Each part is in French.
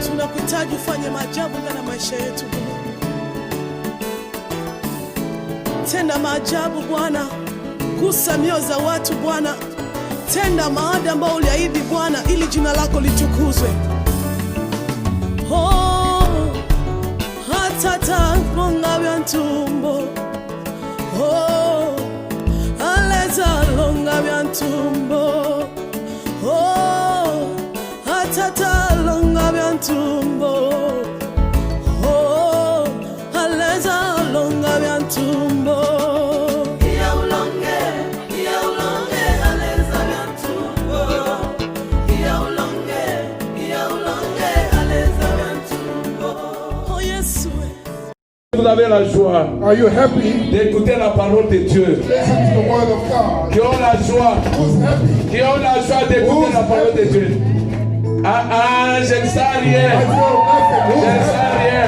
Tunakuhitaji ufanye maajabu ndani ya maisha yetu. Tenda maajabu Bwana, gusa mioyo za watu Bwana, tenda maada ambao uliahidi Bwana, ili jina lako litukuzwe. Oh, hatata longa vyantumbo, oh, aleza longa vyantumbo, oh, hatata longa vyantumbo, oh, aleza longa vyantumbo. Vous avez la joie. Are you happy? D'écouter la parole de Dieu. Listen to the word of God. Qui ont la joie. Who's happy? Qui ont la joie d'écouter la parole de Dieu. Ah, je ne sais rien. I feel nothing. Je Who's ne sais happy? rien.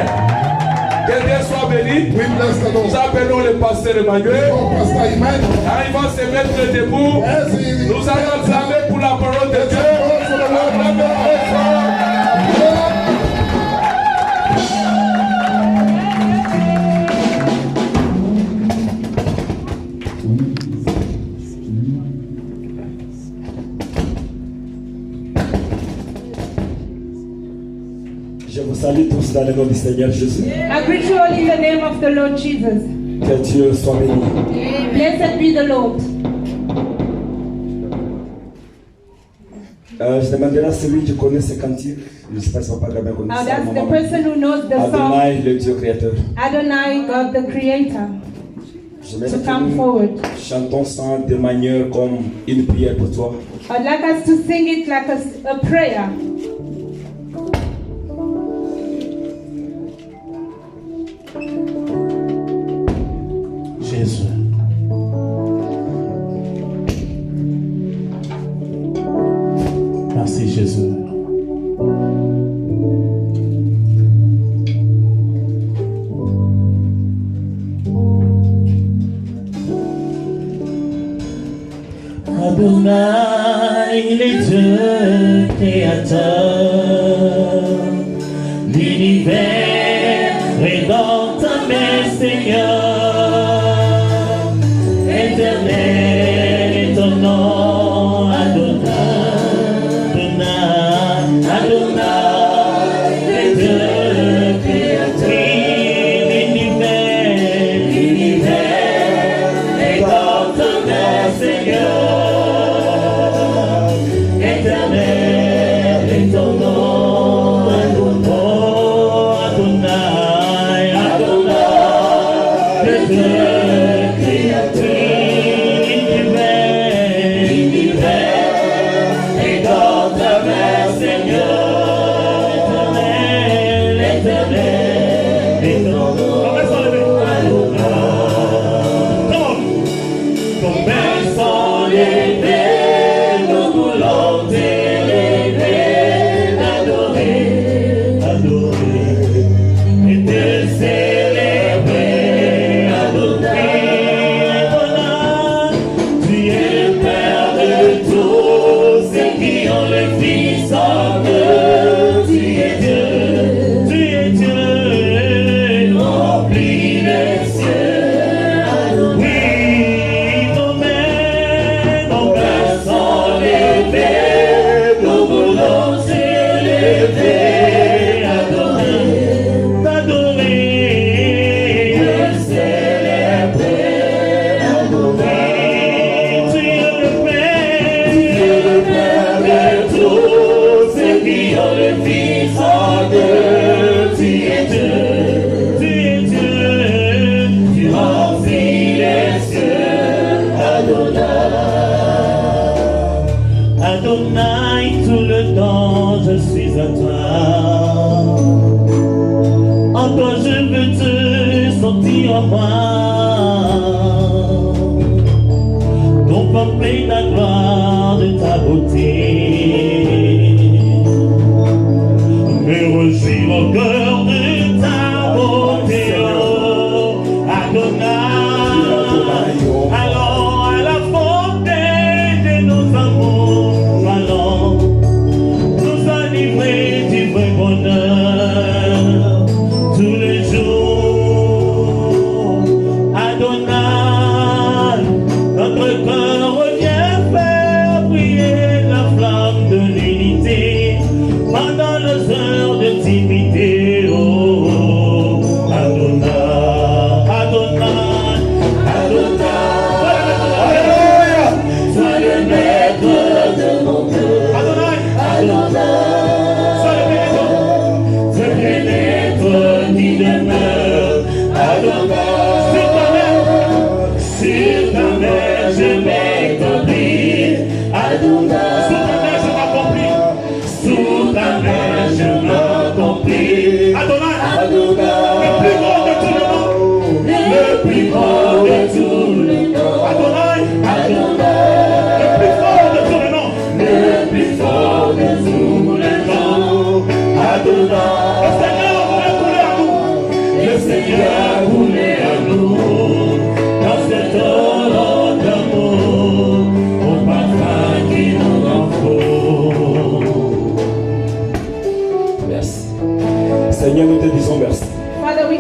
Que Dieu soit béni. We bless the Lord. Nous appelons le pasteur Emmanuel. Oh, Pastor Emmanuel. Ah, il va se mettre debout. As he Nous allons clamer pour la parole de Dieu. for the word of God. Je vous salue tous dans le nom du Seigneur Jésus. I greet you all in the name of the Lord Jesus. Que Dieu soit béni. Blessed be the Lord. Je demanderai à celui qui connaît ce cantique, je ne sais pas si on parle bien comme Now ça. that's the person who knows the song, Adonai, le Dieu créateur. Adonai, God the Creator, J'aimerais to que come nous forward. chantons ça de manière comme une prière pour toi. I'd like us to sing it like a prayer. Jésus. Merci Jésus. Adonai, le Dieu créateur, l'univers est dans ta main, Seigneur. Éternel est ton nom, Adonai, Adonai, Adonai, le Dieu créateur. L'univers est dans ta main, Seigneur. Éternel est ton nom, Adonai, Adonai, le Dieu créateur. L'univers est dans ta main, Seigneur. Éternel, éternel est ton nom, Adonai. Ton père sans l'élever, nous voulons t'élever, adorer, adorer, et te célébrer, Adonai, Adonai. Tu es le Père de tous ceux qui ont le Fils en eux. Tu es Dieu, remplis les cieux, Adonai. Oui, ton Père sans l'élever, nous voulons s'élever, adorer, t'adorer, te célébrer, Adonai. Tu es le Père de tous ceux qui ont le Fils en eux. Tu es Dieu, tu remplis les cieux, Adonai. Adonai, tout le temps je suis à toi. En toi je veux te sentir en moi. Contempler ta gloire, de ta beauté. Me réjouir au cœur de ta beauté. Oh,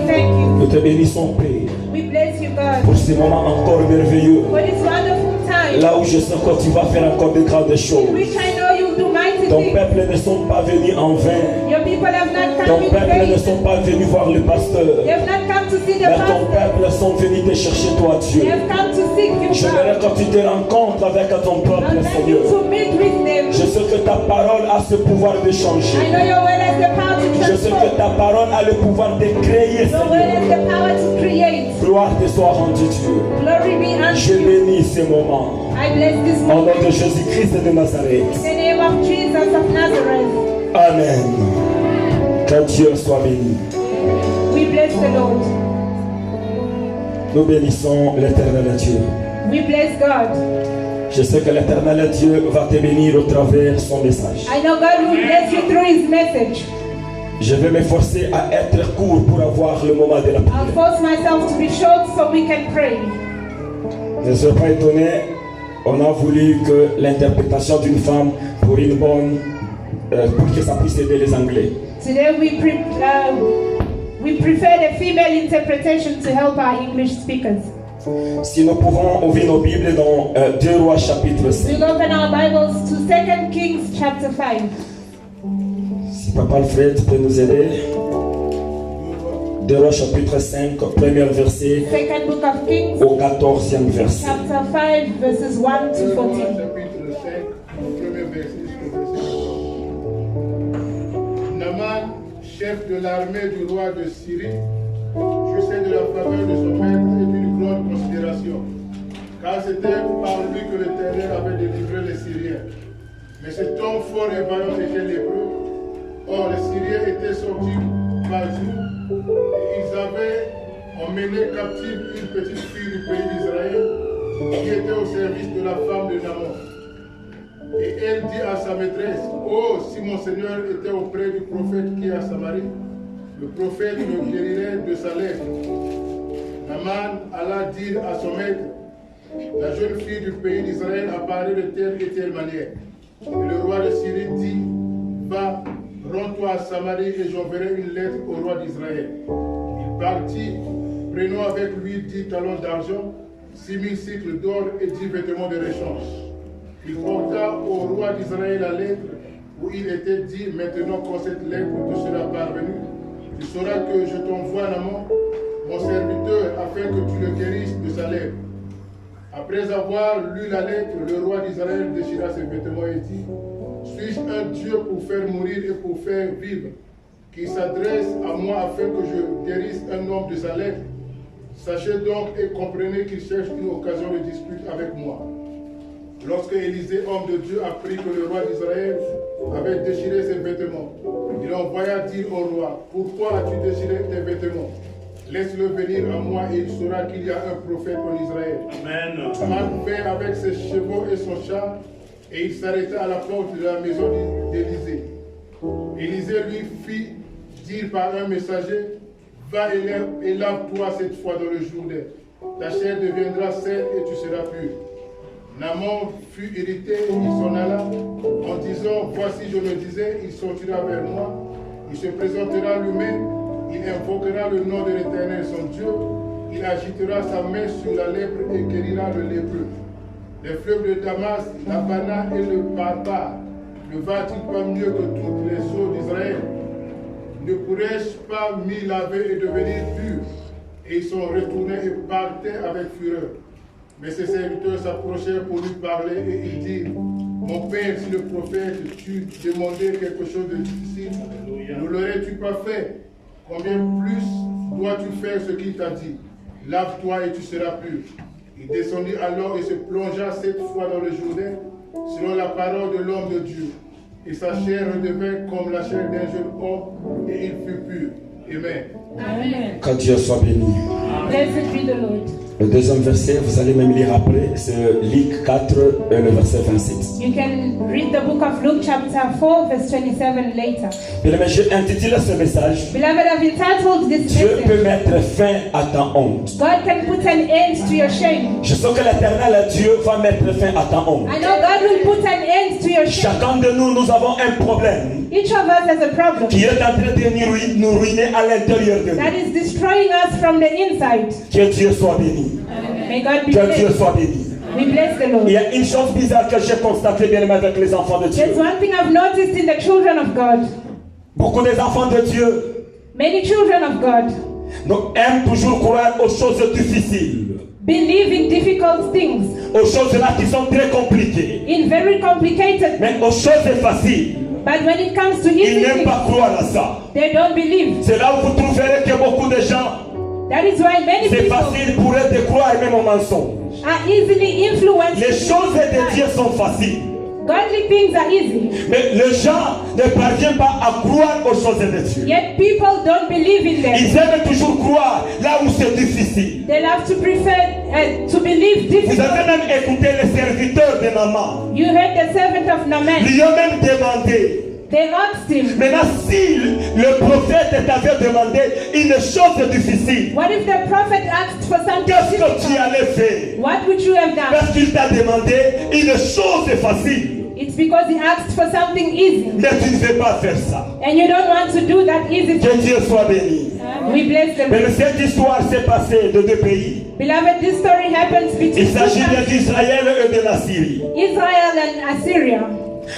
thank Nous you. te bénissons, Père, We bless you, God, pour ces moments encore merveilleux. for this wonderful time Là où je sais que tu vas faire encore de grandes in choses. which I know you'll do mighty Ton things. peuple ne sont pas venus en vain. Your people have not Ton come in peuple ne vain. sont pas venus voir le pasteur. They have not come to see the Mais ton pastor. peuple sont venus te chercher, toi, Dieu. They have come to seek you, J'aimerais God. que tu te rencontres avec ton peuple, And thank you Seigneur. to meet with them. Je sais que ta parole a ce pouvoir de I changer. know your word has the power to Je sais que transform. ta parole a le pouvoir de créer, Your word has Seigneur. the power to create. Gloire te soit rendue, Dieu. Glory be Je unto you. bénis ces moments. I bless this Au nom moment. de Jésus-Christ de In Nazareth. the name of Jesus of Nazareth. Amen. Que Dieu soit béni. We bless the Lord. Nous bénissons l'éternel Dieu. We bless God. Je sais que l'éternel Dieu va te bénir au travers son message. I know God will bless you through His message. Je vais m'efforcer à être court pour avoir le moment de la I'll prière. force myself to be short so we can pray. Ne sois pas étonné, on a voulu que l'interprétation d'une femme pour une bonne, pour que ça puisse aider les Anglais. Today we prefer the female interpretation to help our English speakers. Si nous pouvons ouvrir nos Bibles dans 2 Rois chapitre 5. We'll open our Bibles to 2 Kings chapter 5. Si Papa Alfred peut nous aider. 2 Rois chapitre 5, premier verset Second book of Kings au 14e verset. chapter 5 verses 1 to 14. Chapitre 5, premier verset jusqu'au verset 14. Naaman, chef de l'armée du roi de Syrie, jouissait de la faveur de son maître et d'une grande considération, car c'était par lui que l'Éternel avait délivré les Syriens. Mais cet homme fort et vaillant était lépreux. Or, les Syriens étaient sortis par jour et ils avaient emmené captive une petite fille du pays d'Israël qui était au service de la femme de Naaman. Et elle dit à sa maîtresse, « Oh, si mon Seigneur était auprès du prophète qui est à Samarie, le prophète le guérirait de sa lèpre. » Naaman alla dire à son maître, « La jeune fille du pays d'Israël apparaît de telle et telle manière. » Et le roi de Syrie dit, « Va, rends-toi à Samarie et j'enverrai une lettre au roi d'Israël. » Il partit, prenant avec lui 10 talents d'argent, 6000 cycles d'or et 10 vêtements de réchange. Il porta au roi d'Israël la lettre où il était dit, « Maintenant quand cette lettre te sera parvenue, tu sauras que je t'envoie Naaman, mon serviteur, afin que tu le guérisses de sa lèpre. » Après avoir lu la lettre, le roi d'Israël déchira ses vêtements et dit, « Suis-je un Dieu pour faire mourir et pour faire vivre, qui s'adresse à moi afin que je guérisse un homme de sa lèpre? Sachez donc et comprenez qu'il cherche une occasion de dispute avec moi. » Lorsque Élisée, homme de Dieu, apprit que le roi d'Israël avait déchiré ses vêtements, il envoya dire au roi, « Pourquoi as-tu déchiré tes vêtements? Laisse-le venir à moi et il saura qu'il y a un prophète en Israël. » Amen. Naaman vint avec ses chevaux et son char et il s'arrêta à la porte de la maison d'Élisée. Élisée lui fit dire par un messager, « Va et lave-toi cette fois dans le Jourdain. Ta chair deviendra saine et tu seras pur. » Naaman fut irrité, il s'en alla en disant, « Voici, je me disais, il sortira vers moi, il se présentera lui-même, il invoquera le nom de l'Éternel son Dieu, il agitera sa main sur la lèpre et guérira le lépreux. Les fleuves de Damas, l'Abana et le Pharpar, ne va-t-il pas mieux que toutes les eaux d'Israël? Ne pourrais-je pas m'y laver et devenir pur? » Et ils sont retournés et partaient avec fureur. Mais ses serviteurs s'approchèrent pour lui parler et ils dirent, « Mon père, si le prophète tu demandais quelque chose de difficile, ne l'aurais-tu pas fait? Combien plus dois-tu faire ce qu'il t'a dit? Lave-toi et tu seras pur. » Il descendit alors et se plongea 7 fois dans le Jourdain, selon la parole de l'homme de Dieu. Et sa chair redevint comme la chair d'un jeune homme, et il fut pur. Amen. Amen. Que Dieu soit béni. Blessed be the Lord. Le deuxième verset, vous allez même lire après, c'est Luc 4, le verset 26. You can read the book of Luke chapter 4 verse 27 later. Bien aimé, j'ai intitulé ce message, Beloved, I've entitled this Dieu peut message, mettre fin à ta honte. God can put an end to your shame. Je sens que l'éternel Dieu va mettre fin à ta honte. I know God will put an end to your shame. Chacun de nous, nous avons un problème Each of us has a problem qui est en train de nous ruiner à l'intérieur de that nous. is destroying us from the inside. Que Dieu soit béni. May God be Que Dieu blessed. soit béni. We bless the Il Lord. y a une chose bizarre que j'ai constatée bien aimé avec les enfants de Dieu. There's one thing I've noticed in the children of God. Beaucoup des enfants de Dieu Many children of God nous aiment toujours croire aux choses difficiles, believe in difficult things, aux choses là qui sont très compliquées. in very complicated, Mais aux choses faciles, but when it comes to ils easy n'aiment things, pas croire à ça. they don't believe. C'est là où vous trouverez que beaucoup de gens, That is why many c'est people facile pour eux de croire même au mensonge. are easily influenced. Les choses de Dieu sont faciles. Godly things are easy, Mais les gens ne parviennent pas à croire aux choses de Dieu. yet people don't believe in them. Ils aiment toujours croire là où c'est difficile. They love to prefer to believe Vous difficult. avez même écouté les serviteurs de Naaman. You heard the servant of Naaman. Lui ont même demandé. They asked him, Maintenant, si le prophète t'avait demandé une chose difficile, what if the prophet asked for something qu'est-ce que tu difficult? allais faire? What would you have done? Parce qu'il t'a demandé une chose facile. It's because he asked for something easy. Mais tu ne veux pas faire ça. And you don't want to do that easy Que thing. Dieu soit béni. We bless them. Mais cette histoire s'est passée de deux pays. Beloved, this story happens between Il s'agit two bien countries, d'Israël et de la Syrie. Israel and Assyria.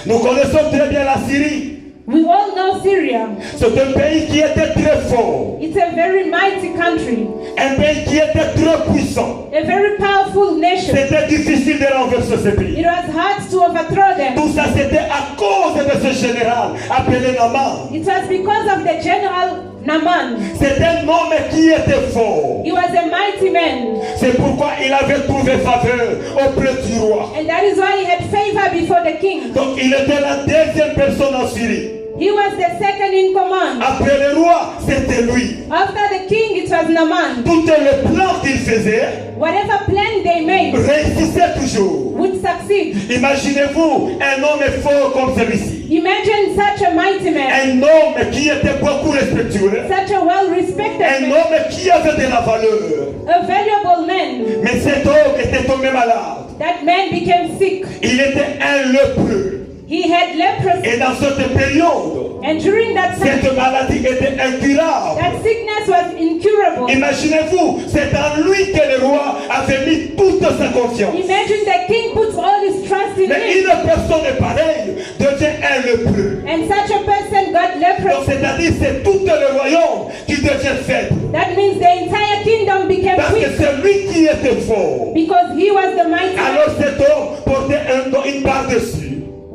Nous connaissons très bien la Syrie. We all know Syria. C'est un pays qui était très fort. It's a very mighty country, Un pays qui était très puissant. a very powerful nation. C'était difficile de renverser ce pays. It was hard to overthrow them. Tout ça, c'était à cause de ce général appelé Naaman. It was because of the general Naaman. C'est un homme qui était fort. He was a mighty man. C'est pourquoi il avait trouvé faveur auprès du roi. And that is why he had favor before the king. Donc il était la deuxième personne en Syrie. He was the second in command. Après le roi, c'était lui. After the king, it was Naaman. Tout le plan qu'il faisait Whatever plan they made réussissait toujours. would succeed. Imaginez-vous un homme fort comme celui-ci. Imagine such a mighty man, Un homme qui était beaucoup respectueux. such a well-respected Un man, homme qui avait de la valeur. a valuable man. Mais cet homme était tombé malade. That man became sick. Il était un lépreux. He had leprosy. Et dans cette période, And during that time, cette maladie était incurable. that sickness was incurable. Imaginez-vous, c'est en lui que le roi avait mis toute sa confiance. Imagine the king puts all his trust in Mais him. une personne pareille devient un lépreux. And such a person got Donc leprosy. c'est-à-dire c'est tout le royaume qui devient faible. That means the entire kingdom became Parce que weak c'est lui qui était fort. because he was the mighty Alors man. cet homme portait une barre dessus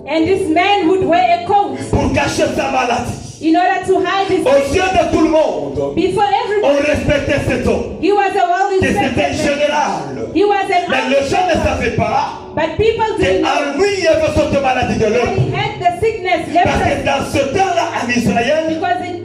And this man would wear a coat pour cacher sa maladie. in order to hide his Aux yeux de tout le monde, before on everybody. respectait cet homme. He was a Que c'était un well-respected man. général. He was an Mais les gens ne army. savaient pas But people didn't know qu'en lui il y avait cette maladie de that l'homme. he had the sickness, Parce que leprosy. dans ce temps-là, en Israël, Because in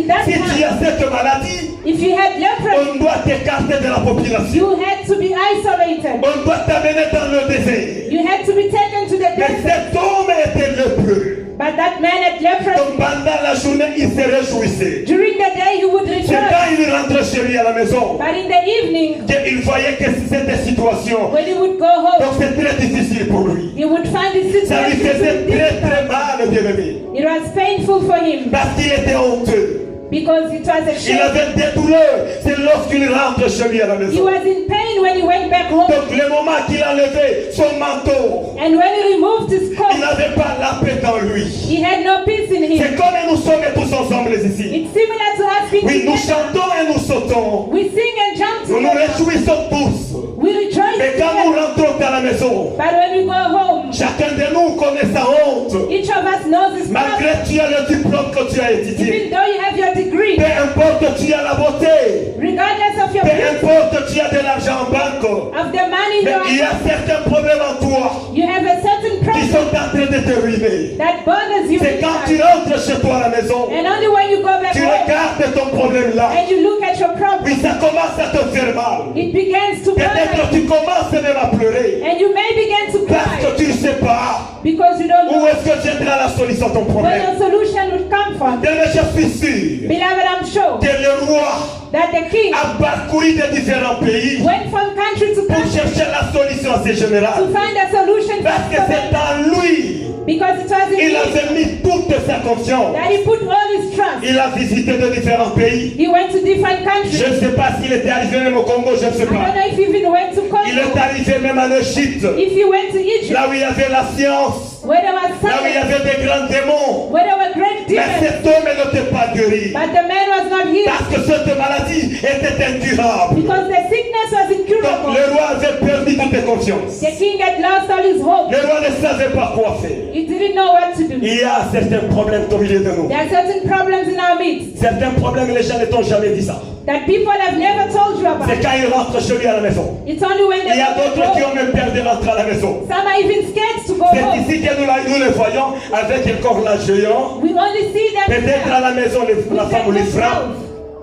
that si tu time, as cette maladie, if you had leprosy, on doit t'écarter de la population. you had to be isolated. On doit t'amener dans le désert. You had to be taken to the Mais desert. cet homme était lépreux. But that man had leprosy. Donc pendant la journée, il se réjouissait. During the day, he would C'est rejoice. quand il rentrait chez lui à la maison But in the evening, qu'il voyait que c'était situation. when he would go home, Donc c'est très difficile pour lui. he would find his Ça lui situation faisait to be très difficult. très mal, bien-aimé. It was painful for him Parce qu'il était honteux. because it was a Il shame. avait des douleurs. C'est lorsqu'il rentre chez lui à la He maison. was in pain when he went back home. Donc le moment qu'il a levé son manteau, And when he removed his il coat, n'avait pas la paix dans lui. he had no peace in him. C'est comme nous sommes tous ensemble ici. It's similar to us being Oui, nous together. chantons et nous sautons. We sing and jump Nous nous together. réjouissons tous. We rejoice Mais quand nous together. rentrons à la maison, But when we go home, chacun de nous connaît sa honte. each of us knows his problem. Malgré tu as le diplôme que tu as étudié. Even though you have your degree, Peu importe tu as la beauté. regardless of your Peu beauty, importe tu as de l'argent en banque. of the money Mais il y you a certains problèmes en toi you have a certain qui problem sont en train de te ruiner. that bothers you. C'est quand tu rentres chez toi à la maison, And only when you go back tu home, regardes ton problème là, and you look at your problem, oui, ça commence à te faire mal. it begins to Peut-être bother que tu commences même à pleurer. you, and you may begin to Parce que cry tu ne sais pas because you don't où know est-ce que viendra la solution à ton where problème. your solution would come from. Mais je suis sûr Beloved, I'm sure que le roi that the king a parcouru des différents pays went from country to pour country chercher la solution à ces générales. to find a solution Parce que for c'est them, en lui. because it was in Il him avait mis toute sa confiance. that he put all his trust. Il a visité de différents pays. He went to different Je countries. ne sais pas s'il était arrivé même au Congo, je ne sais I don't pas. know if he even went to Il est Congo, arrivé même en Égypte, if he went to Egypt, là où il y avait la science, where there was là où il y science, avait des grands démons. where there were great Mais demons, cet homme n'était pas guéri. but the man was not healed Parce que cette maladie était incurable. because the sickness was Donc incurable. le roi avait perdu toute confiance. The king had lost all his hope. Le roi ne savait pas quoi faire. He didn't know what to do. Il y a certains problèmes au milieu de nous. There are certain problems in our midst Certains problèmes, les gens ne t'ont jamais dit ça. that people have never told you about. C'est quand ils rentrent chez lui à la maison. It's only when Il they y a go d'autres qui home. ont même peur de rentrer à la maison. Some are even scared to go C'est home. ici que nous les voyons avec un corps là géant. We only see them Peut-être à la maison, la femme les frappe.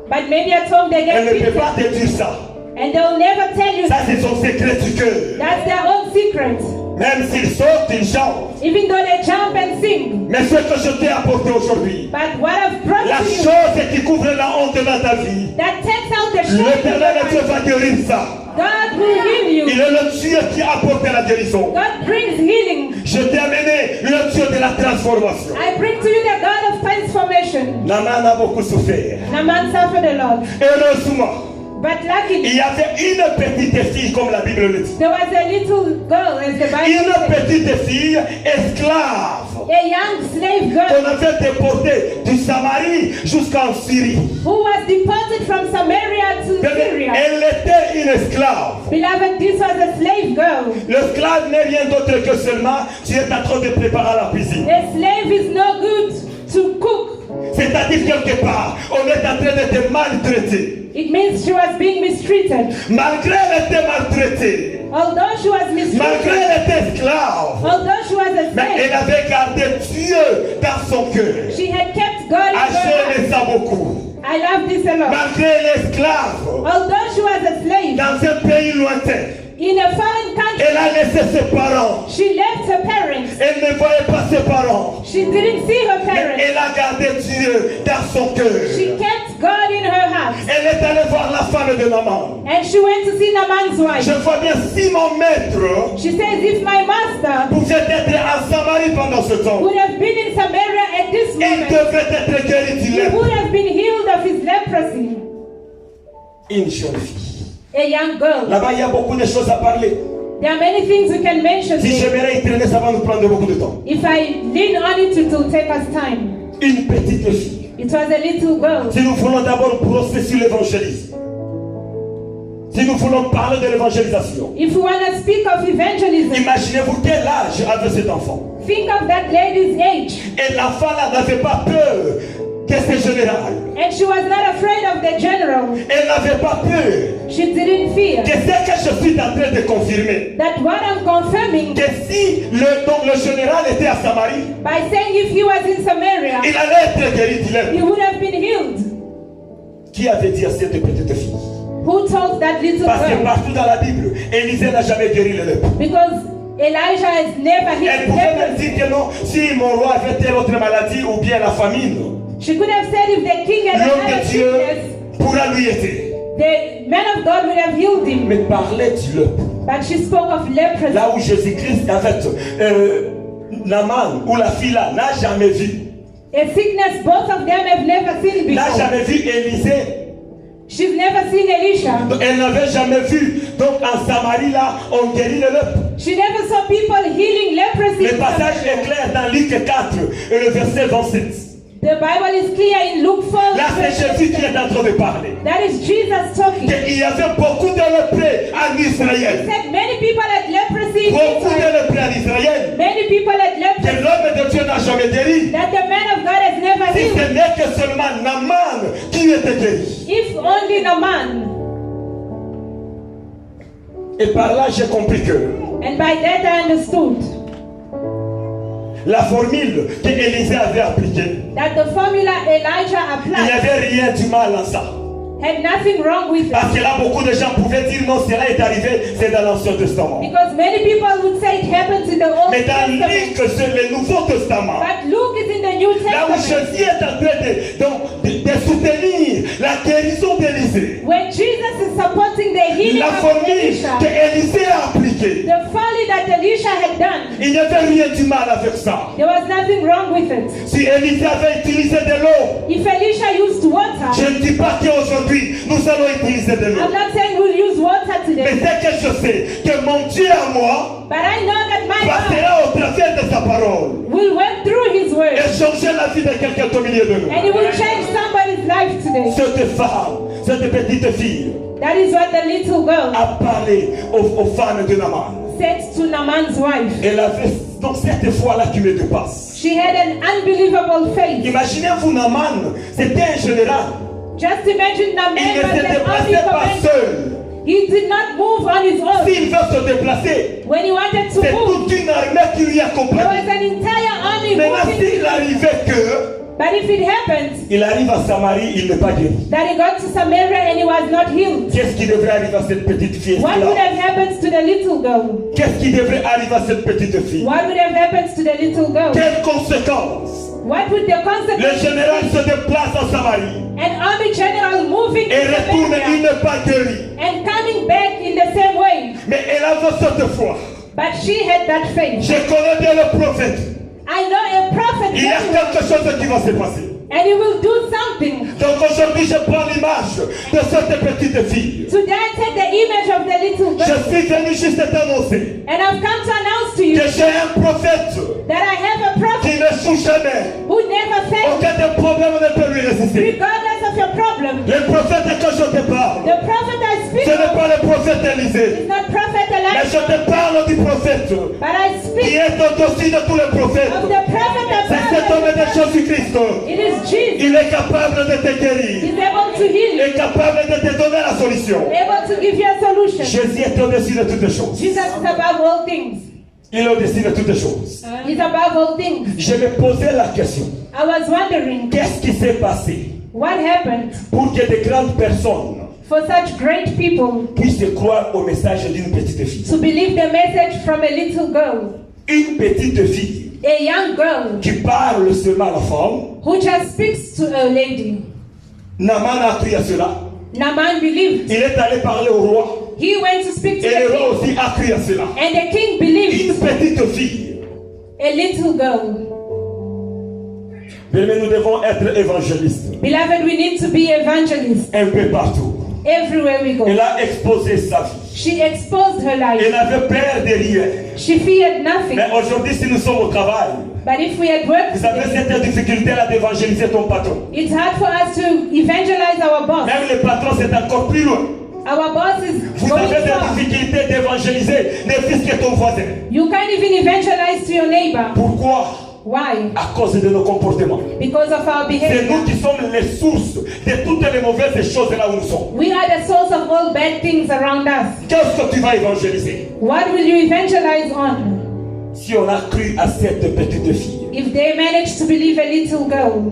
but maybe at home they Elle get ne peut beaten. pas te dire ça. And they'll never tell you Ça, c'est son secret du cœur. that's their own secret. Même s'ils sautent, ils chantent. Even though they jump and sing. Mais ce que je t'ai apporté aujourd'hui, But what I've brought la to you chose qui couvre la honte dans ta vie, that takes out the shame in l'Éternel your Dieu life. va guérir ça. God will heal Il you. est le Dieu qui apporte la guérison. God brings healing. Je t'ai amené le Dieu de la transformation. I bring to you the God of transformation. Naaman a beaucoup souffert. Naaman suffered a lot. Heureusement, But luckily, il y avait une petite fille, comme la Bible le dit. there was a little girl, as the Bible Une says, petite fille esclave a young slave qu'on girl avait déportée du Samarie jusqu'en Syrie. who was deported from Samaria to Syria. Elle était une esclave. Beloved, this was a slave girl. L'esclave n'est rien d'autre que seulement tu es en train de préparer la cuisine. A slave is no good to cook. C'est-à-dire quelque part, on est en train de te maltraiter. It means she was being mistreated. Malgré elle était maltraitée, Although she was malgré mistreated, elle était esclave, although she was a mais elle slave, avait gardé Dieu dans son cœur. she had kept God in Ah, her j'aime heart. ça beaucoup. I love this a lot. Malgré l'esclave, Although she was a slave dans un pays lointain, in a foreign country, elle a laissé ses parents. she left her parents. Elle ne voyait pas ses parents. She didn't see her Mais parents. elle a gardé Dieu dans son She cœur. kept God in her heart. Elle est allée voir la femme de Naaman. And she went to see Naaman's wife. Je vois bien si mon maître She says, if my master pouvait être en Samarie pendant ce temps, would have been in Samaria at this il moment, devrait être guéri du he lèpre. would have been healed of his leprosy. Une jeune fille. A young girl. Là-bas, il y a beaucoup de choses à parler. There are many things we can mention Si here. j'aimerais y traîner, ça va nous prendre beaucoup de temps. If I lean on it, it will take us time. Une petite fille. It was a little girl. Si nous voulons d'abord brosser sur l'évangélisme, si nous voulons parler de l'évangélisation, If we want to speak of evangelism, imaginez-vous quel âge avait cet enfant. think of that lady's age. Et l'enfant là n'avait pas peur que c'est général. And she was not afraid of the general. Elle n'avait pas peur She didn't fear. que ce que je suis en train de confirmer, That what I'm confirming que si le général était à Samarie, by saying if he was in Samaria, il allait être guéri du lèpre. he would have been healed. Qui avait dit à cette petite fille? Who told that little Parce que girl? partout dans la Bible, Élisée n'a jamais guéri le lèpre. Because Elijah has never Elle healed pouvait même leprosy. dire que non, si mon roi avait telle autre maladie ou bien la famine, She could have said if the king had l'homme another de Dieu sickness, pourra lui aider. the man of God would have healed him. Mais parlait du lèpre. But she spoke of leprosy. Là où Jésus-Christ, en fait, Naaman ou la fille là, n'a jamais vu. A sickness both of them have never seen N'a before. jamais vu Élisée. She's never seen Elisha. Elle n'avait jamais vu. Donc en Samarie là, on guérit le lèpre. She never saw people healing leprosy. Le passage est clair dans Luc 4 et le verset 27. The Bible is clear in Luke 4. Là c'est Jésus qui est en train de parler. That is Jesus talking. Il y avait beaucoup de lépreux en Israël. Said many people had leprosy in Beaucoup de Israel. lépreux en Israël. Many people had Que leprosy l'homme de Dieu n'a jamais guéri. that the man of God has never Si healed. ce n'est que seulement Naaman qui était guéri. If only Naaman. Et par là j'ai compris que And by that I understood. la formule qu'Élisée avait appliquée. that the formula Elijah Il n'y applied avait rien du mal en ça. had nothing wrong with it. Parce que là, beaucoup de gens pouvaient dire non, cela est arrivé, c'est dans l'Ancien Testament. Because many people would say it happens in the Old Mais dans Testament. Luc, c'est le Nouveau Testament. But Luke is in the New Là où Testament. Jésus est en train de soutenir la guérison d'Élisée. When Jesus is supporting the healing La of formule Elisha, qu'Élisée a appliquée. the folly that Elisha had done, Il n'y avait rien du mal avec ça. there was nothing wrong with it. Si Élisée avait utilisé de l'eau, If Elisha used water, je ne dis pas qu'aujourd'hui nous allons utiliser de l'eau. I'm not saying we'll use water Mais today, c'est que je sais que mon Dieu à moi but I know that my God passera au travers de sa parole will work through His word, et changer la vie de quelqu'un au milieu de nous. and He will change somebody's life today. Cette femme, cette petite fille That is what the little girl a parlé aux femmes de Naaman. said to Naaman's wife. Elle avait donc cette foi-là qui me dépasse. She had an unbelievable faith. Imaginez-vous Naaman, c'était un général. Just imagine Naaman Il ne was se an army déplaçait pas commander. seul. He did not move on his own. S'il veut se déplacer, When he wanted to c'est move, toute une armée qui lui there accompagne. was an entire army Maintenant, moving. s'il arrivait que But if it happened il arrive à Samarie, il n'est pas guéri. that he got to Samaria and he was not healed, Qu'est-ce qui devrait arriver à cette petite what would fille-là? have happened to the little girl? Qu'est-ce qui devrait arriver à cette petite fille? What would have happened to the little girl? Quelles conséquences? What would the Le consequences général be? se déplace en Samarie An army general moving et to retourne, il Samaria n'est pas guéri. and coming back in the same way. Mais elle avait cette foi. But she had that faith. Je connais bien le prophète. I know a prophet Il y a very well, quelque chose qui va se passer. and he will do something. Donc aujourd'hui, je prends l'image de cette petite fille. Today I take the image of the little Je girl, suis venu juste t'annoncer and I've come to announce to you que j'ai un prophète that I have a qui prophet ne souffre jamais. who never fails, Aucun des problèmes ne peut lui résister. regardless of your problem. Le prophète que je te parle, The prophet I speak ce n'est of pas le prophète Élisée, is not prophet mais je Elijah, te parle du prophète but I qui speak est au-dessus de tous les prophètes. of the prophet C'est cet homme de above. Jésus-Christ. It is Jesus. Il est capable de te guérir. He's able to heal Il you, est capable de te donner la solution. able to give you a solution. Jésus est au-dessus de toutes choses. Jesus is above all things. Il est au-dessus de toutes choses. He's above all things. Je me posais la question. I was wondering Qu'est-ce qui s'est passé what happened pour que de grandes personnes for such great people puissent croire au message d'une petite fille? to believe the message from a little girl, Une petite fille a young girl qui parle seulement à la femme. who just speaks to a lady. Naaman a cru à cela. Naaman believed. Il est allé parler au roi. He went to speak to Et the le roi king, aussi a cru à cela. and the king believed. Une petite fille. A little girl. Mais nous devons être évangélistes. Beloved, we need to be evangelists Un peu partout. everywhere we Elle go. a exposé sa vie. She exposed her Elle life. avait peur de rien. She feared nothing. Mais aujourd'hui, si nous sommes au travail, But if we had worked vous avez today, cette difficulté-là d'évangéliser ton patron. it's hard for us to evangelize our boss. Même le patron, c'est encore plus loin. Our boss is Vous going avez far. des difficultés d'évangéliser ne fût-ce que ton voisin. You can't even evangelize to your neighbor. Pourquoi? Why? À cause de nos comportements. Because of our C'est behavior. nous qui sommes les sources de toutes les mauvaises choses là où nous sommes. We are the source of all bad things around us. Qu'est-ce que tu vas évangéliser? What will you evangelize on? Si on a cru à cette petite fille, If they manage to believe a little girl,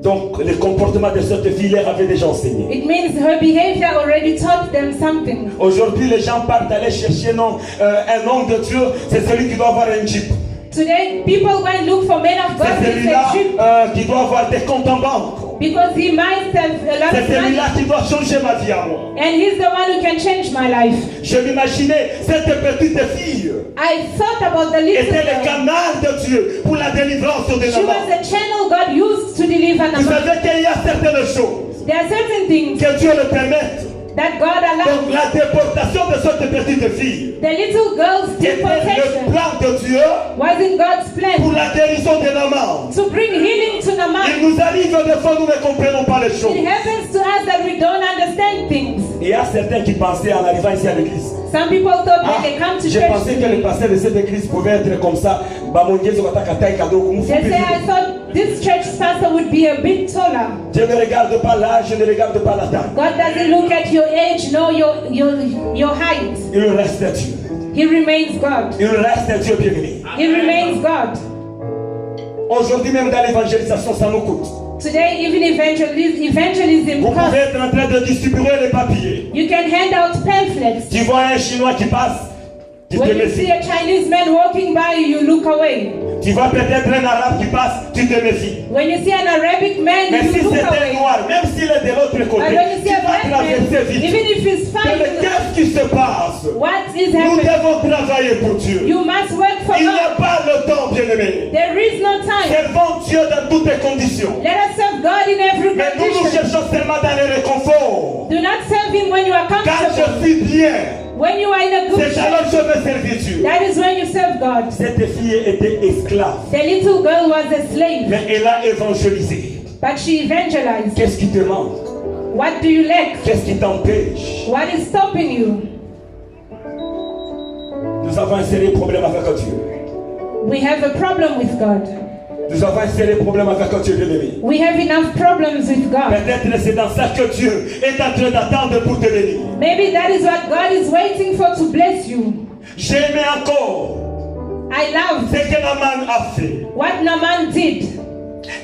donc le comportement de cette fille leur avait déjà enseigné. it means her behavior already taught them something. Aujourd'hui, les gens partent aller chercher un homme de Dieu, c'est celui qui doit avoir un jeep. Today, people go and look for men of God C'est with celui-là a sheep qui doit avoir des comptes en banque. because he might have a lot C'est of money, celui-là qui doit changer ma vie à moi. and he's the one who can change my life. Je m'imaginais cette petite fille I thought about the little était le girl. canal de Dieu pour la délivrance de She was Naaman. the channel God used to deliver Vous Naaman. savez qu'il y a certaines choses There are certain things que Dieu le permette. that God Donc allowed. la déportation de cette petite fille The little girl's était le deportation plan de Dieu was in God's pour plan la guérison de Naaman. to bring healing to Il Naaman. nous arrive des fois nous ne comprenons pas les It choses. happens to us that we don't understand things. Il y a certains qui pensaient en arrivant ici à l'église Some people thought that they come to J'ai church. pensé que le pasteur de cette église pouvait être comme ça. They say, I thought this church pastor would be a bit taller. Je ne regarde pas l'âge, je ne regarde pas la taille. God doesn't look at your age, nor your height. Il reste Dieu. He remains God. Il reste Dieu bien-aimé. He remains God. Aujourd'hui même dans l'évangélisation, ça nous coûte. Today, even evangelism Vous costs. pouvez être en train de distribuer les papiers. You can hand out pamphlets. Tu vois un Chinois qui passe, tu te When you see méfies. a Chinese man walking by, you look away. Tu vois peut-être un Arabe qui passe, tu te méfies. When you see an Arabic man, Mais si you look c'est un away. noir, même s'il est de l'autre But côté, when you see tu a vas black man, traverser vite. even if he's Mais fine, qu'est-ce qui se passe? what is Nous happening? devons travailler pour Dieu. You must work for Il n'y a God. pas le temps, bien-aimé. There is no time. Servons Dieu dans toutes les conditions. Let us serve God in every Mais nous nous condition. cherchons seulement dans le réconfort. Do not serve Him when you are Quand je comfortable. suis bien, When you are in a good c'est alors shape, que je veux servir Dieu. that is when you serve God. Cette fille était esclave, The little girl was a slave, mais elle a évangélisé. but she evangelized. Qu'est-ce qui te manque? What do you lack? Qu'est-ce qui t'empêche? What is stopping you? Nous avons un sérieux problème avec Dieu. We have a problem with God. Nous avons un sérieux problème avec Dieu, bien-aimé. We have enough problems with God. Peut-être c'est dans ça que Dieu est en train d'attendre pour te bénir. Maybe that is what God is waiting for to bless you. J'ai aimé encore I love ce que Naaman a fait. what Naaman did.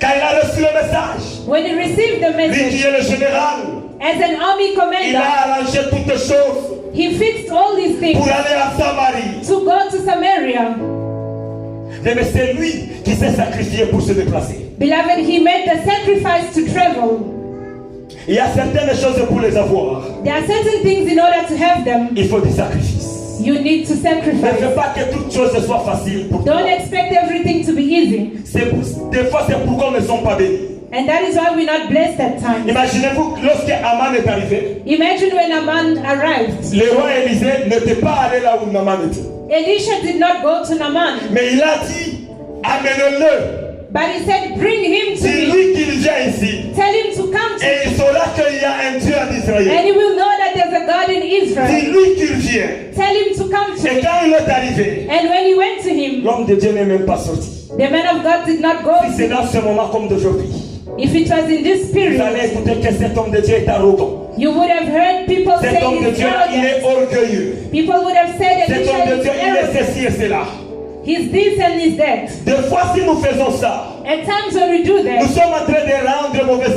Quand il a reçu le message, When he received the lui qui message, est le général, as an army il commander, a arrangé toutes choses he fixed all these things pour aller à Samarie. to go to Samaria. Mais c'est lui qui s'est sacrifié pour se déplacer. Beloved, he made the sacrifice to travel. Il y a certaines choses pour les avoir. There are certain things in order to have them, Il faut des sacrifices. you need to Ne sacrifice. veux pas que toutes choses soient faciles pour toi. Don't expect everything to be easy. Des fois, c'est pourquoi nous ne sommes pas bénis. And that is why we're not blessed at times. Imaginez-vous lorsque Aman est arrivé, Imagine when Naaman arrived. le roi Élisée n'était pas allé là où Naaman était. Elisha did not go to Naaman, Mais il a dit, amenez-le. but he said, bring him to C'est me. lui qui vient ici. Tell him to come to me. Et il saura qu'il y a un Dieu en And Israël. he will know that there's a God in C'est Israel. lui qui vient. Tell him to come to Et me. quand il est arrivé, And when he went to him, l'homme de Dieu n'est même pas sorti. the man of God did not go. Si c'est dans ce moment comme d'aujourd'hui, If it was in this vous period, allez écouter que cet homme de Dieu est arrogant. you would have heard people Cet homme de say Dieu, il est he's orgueilleux. People would have said Cet homme de Elisha Dieu, is il est arrogant. ceci et cela. He's this and he's that. Des fois, si nous faisons ça, At times when we do nous that, sommes en train de rendre mauvais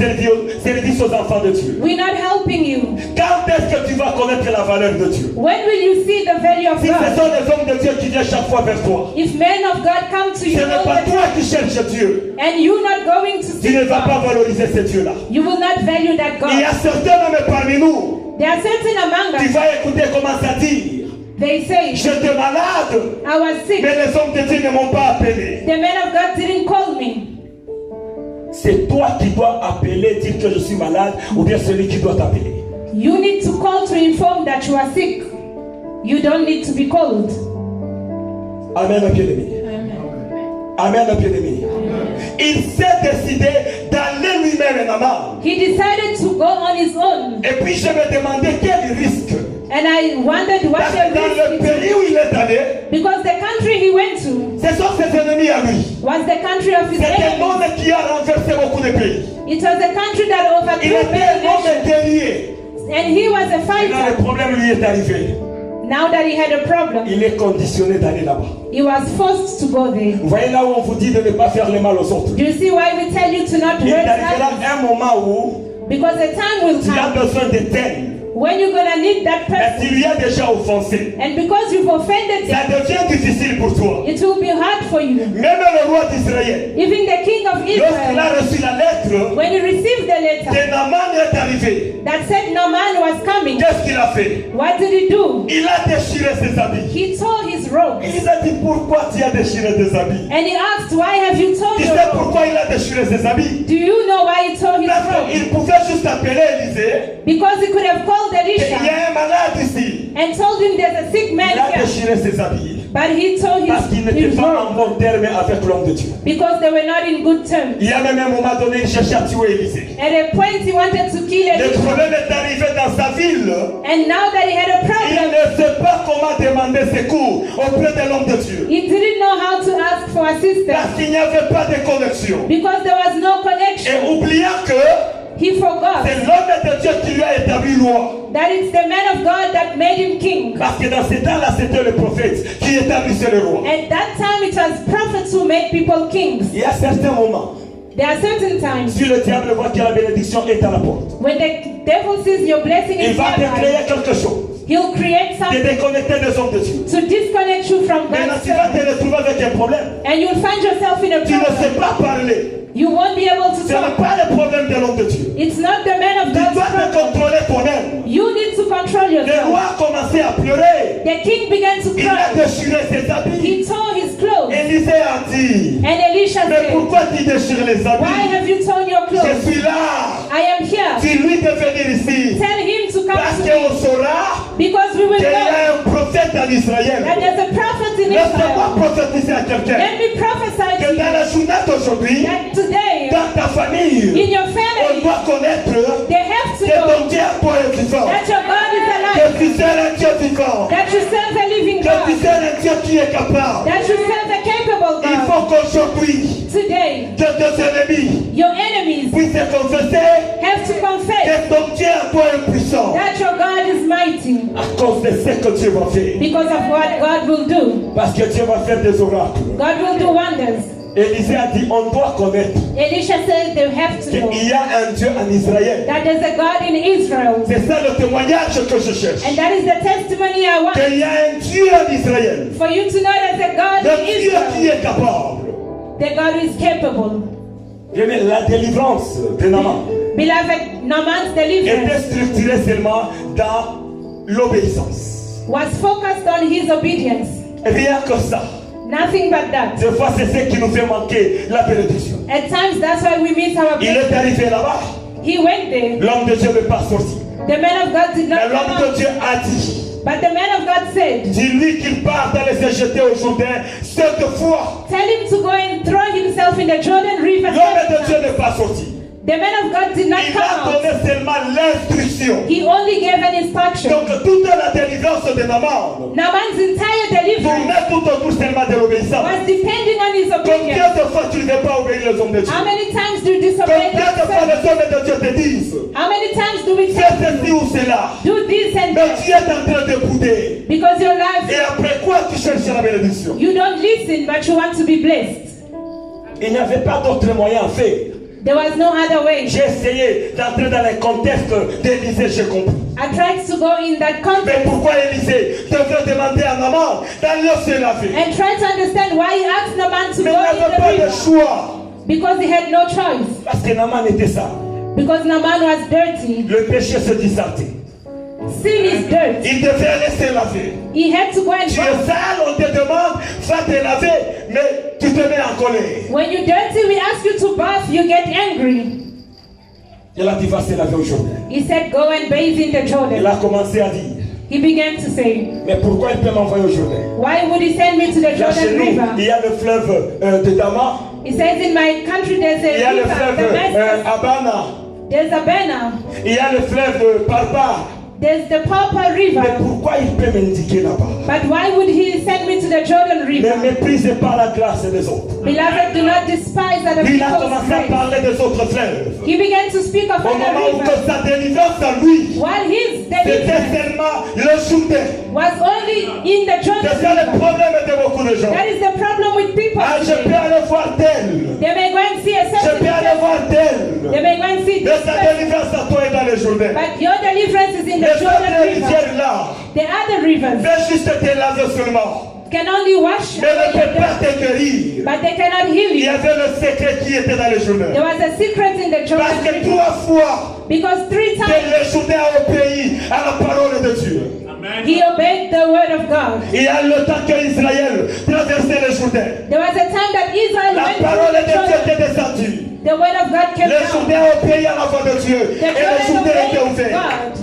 service aux enfants de Dieu. we're not helping you. Quand est-ce que tu vas connaître la valeur de Dieu? When will you see the value of Si ce God? sont les hommes de Dieu qui viennent chaque fois vers toi, If men of God come to ce you n'est all pas the toi time, qui cherches Dieu. and you're not going to Tu ne see vas pas God, valoriser ce Dieu-là. you will not value that Il y God. a certains même parmi nous, There are certain among tu us, vas écouter comment ça dit. they say, J'étais malade, I was sick. mais les hommes de Dieu ne m'ont pas appelé. The man of God didn't call me. C'est toi qui dois appeler, dire que je suis malade, ou bien celui qui doit t'appeler. You need to call to inform that you are sick. You don't need to be called. Amen, bien-aimé. Amen, bien-aimé. Il s'est décidé d'aller lui-même en Naaman. He decided to go on his own. Et puis je me demandais quel risque. And I wondered what Parce que the dans le risk pays is. où il est allé, Because the country he went to ce sont ses ennemis à lui. was the country of his C'est un enemies. monde qui a renversé beaucoup de pays. It was a country that Il overthrew était many un homme nations. guerrier. And he was a Quand le fighter. problème lui est arrivé, Now that he had a problem, il est conditionné d'aller là-bas. he was forced to go there. Vous voyez là où on vous dit de ne pas faire le mal aux autres. Do you see why we tell you to not Il hurt arrivera others? un moment où Because the time will tu as come besoin de t'aider. when you're going to need that Mais person. tu lui as déjà offensé. And because you've offended Ça them, devient difficile pour toi. it will be hard for you. Même le roi d'Israël, Even the king of lorsqu'il Israel, a reçu la lettre, when he received the letter que Naaman est arrivé, that said Naaman was coming, qu'est-ce qu'il a fait? what did he do? Il a déchiré ses habits. He tore his robes. Il a dit pourquoi tu as déchiré tes habits? And he asked, why have you torn Tu your sais robes? pourquoi il a déchiré ses habits? Do you know why he tore his Parce robes? qu'il pouvait juste appeler Élisée. Because he could have called Il y Elisha a un malade ici. and told him there's a sick man Il a here. déchiré ses habits. But he told Parce qu'ils n'étaient his pas en group bon terme avec l'homme de Dieu. because they were not in good terms. Il y a même un moment donné, il cherchait à tuer Élisée. At a point, he wanted to kill Le Elisha. problème est arrivé dans sa ville. And now that he had a Il problem, ne sait pas comment demander secours auprès de l'homme de Dieu. he didn't know how to ask for Parce assistance qu'il n'y avait pas de connexion. because there was no Et connection. oubliant que He forgot c'est l'homme de Dieu qui lui a établi loi. that it's the man of God that made him king. Parce que dans ces temps-là, c'était le prophète qui établissait le roi. At that time, it was prophets who made people kings. Il y a certains moments, There are certain times si le diable voit que la bénédiction est à la porte, when the devil sees your blessing il is va te nearby, créer quelque chose, he'll create te something déconnecter des hommes de Dieu. to disconnect you from Maintenant, God's tu vas te servant. retrouver avec un problème. And you'll find yourself in a Tu ne sais problem. pas parler. You won't be able to Ce n'est talk. pas le problème de l'homme de Dieu. It's not the man of Tu God's dois te problem. contrôler toi-même. You need to control Le yourself. roi a commencé à pleurer. The king began to Il a cry. déchiré ses habits. He tore his clothes. Élisée a dit, And Elisha mais said, pourquoi tu déchires les why habits? have you torn your Je clothes? suis là. I am here. Dis-lui de venir ici. Tell him to come Parce to me qu'on saura because we will qu'il y know a un prophète en Israël. that there's a prophet in Laisse-moi Israel. prophétiser à quelqu'un Let me prophesy que to dans la you journée d'aujourd'hui, that today dans ta famille, in your on family doit connaître they have to que ton know Dieu est bon et vivant. that your God is Que alive, tu sers un Dieu vivant. that you serve a living Que tu God, sers un Dieu qui est capable. that you serve a capable Il God. faut qu'aujourd'hui, Today, que tes ennemis your enemies puissent confesser have to confess que ton Dieu est bon et puissant. that your God is mighty À cause de ce que Dieu va faire. because of what God will do. Parce que Dieu va faire des oracles. God will do wonders. Élisée a dit, on doit connaître Elisha said they have to know qu'il y a un Dieu en Israël. that there's a God in Israel. C'est ça le témoignage que je cherche. And that is the testimony I want Qu'il y a un Dieu en Israël. for you to know there's a God Le in Dieu qui Israel. est capable. The God is capable. Bien, la délivrance de Naaman Beloved, Naaman's était deliverance structurée seulement dans l'obéissance. was focused on his obedience. Rien que ça. Nothing but that. Des fois, c'est ce qui nous fait manquer la bénédiction. At times, that's why we miss our Il blessing. est arrivé là-bas. He went there. L'homme de Dieu n'est pas sorti. The man of God did Mais not come l'homme de out. Dieu a dit, But the man of God said, dis-lui qu'il parte aller se jeter au Jourdain 7 fois. tell him to go and throw himself in the Jordan River. L'homme de 7 Dieu times. n'est pas sorti. The man of God did not Il come a out. donné seulement l'instruction. He only gave an instruction. Donc toute la délivrance de Naaman Naaman's entire deliverance tournait tout autour seulement de l'obéissance. was depending on his Combien obedience. de fois tu ne veux pas obéir les hommes de Dieu? How many times do you disobey Combien de fois God? les hommes de Dieu te disent, How many times do we fais tell ceci ou cela, do this and mais that? tu es en train de bouder. Because your life, Et après quoi tu cherches la bénédiction? you don't listen, but you want to be blessed. Il n'y avait pas d'autre moyen à faire. There was no other way. J'ai essayé d'entrer dans le contexte d'Élisée, j'ai compris. I tried to go in that Mais context pourquoi Élisée devrait demander à Naaman d'aller se laver? and try to understand why he asked Naaman to Mais go il n'avait in pas the de river. choix. Because he had no choice. Parce que Naaman était ça. Because Naaman was dirty. Le péché se dissertait. Sin is dirt. Il devait aller se laver. He had to go and Tu go. es sale, on te demande, va te laver, mais tu te mets en colère. When you're dirty, we ask you to bath, you get angry. Et là, tu vas se laver aujourd'hui. He said, go and bathe in the Il Jordan. a commencé à dire, He began to say, mais pourquoi il peut m'envoyer aujourd'hui? why would he send me to the Là, chez Jordan nous, il River? y a le fleuve de Damas, He says, in my country there's il y a a le river, fleuve Damascus, Abana, there's a Bana, il y a le fleuve Parpa. there's the Papa Mais River. pourquoi il peut m'indiquer là-bas? But why would he send me to the Jordan Ne River? méprisez pas la grâce des autres. Beloved, do not despise other Il a people's commencé à grace. parler des autres fleuves. He began to speak of Au moment other où rivers. que sa délivrance à lui, While his c'était deliverance seulement le Jourdain. was only in the C'est Jordan ça le River. problème de beaucoup de gens. That is the problem with people Ah, je peux today. aller voir tel. They may go and see a Je certain peux aller person. voir tel. They may go and see Mais this sa person. délivrance à toi est dans le Jourdain. But your deliverance is in the Les autres Jordan River. rivières là, The other rivers fais juste te laver seulement. can only wash Mais ne away peut your pas dirt, te guérir. but they cannot heal Il y you. avait le secret qui était dans le Jourdain. There was a secret in the Parce Jordan que River. 3 fois, Because 3 que times le Jourdain a obéi à la parole de Dieu. he obeyed the word of God. Il y a le temps que Israël traversait le Jourdain. There was a time that Israel La went parole through de the Dieu Jordan. était descendue. The word of God came Le down. Jourdain a obéi à la voix de Dieu. The Et le Jordan Jourdain était obeyed ouvert. God.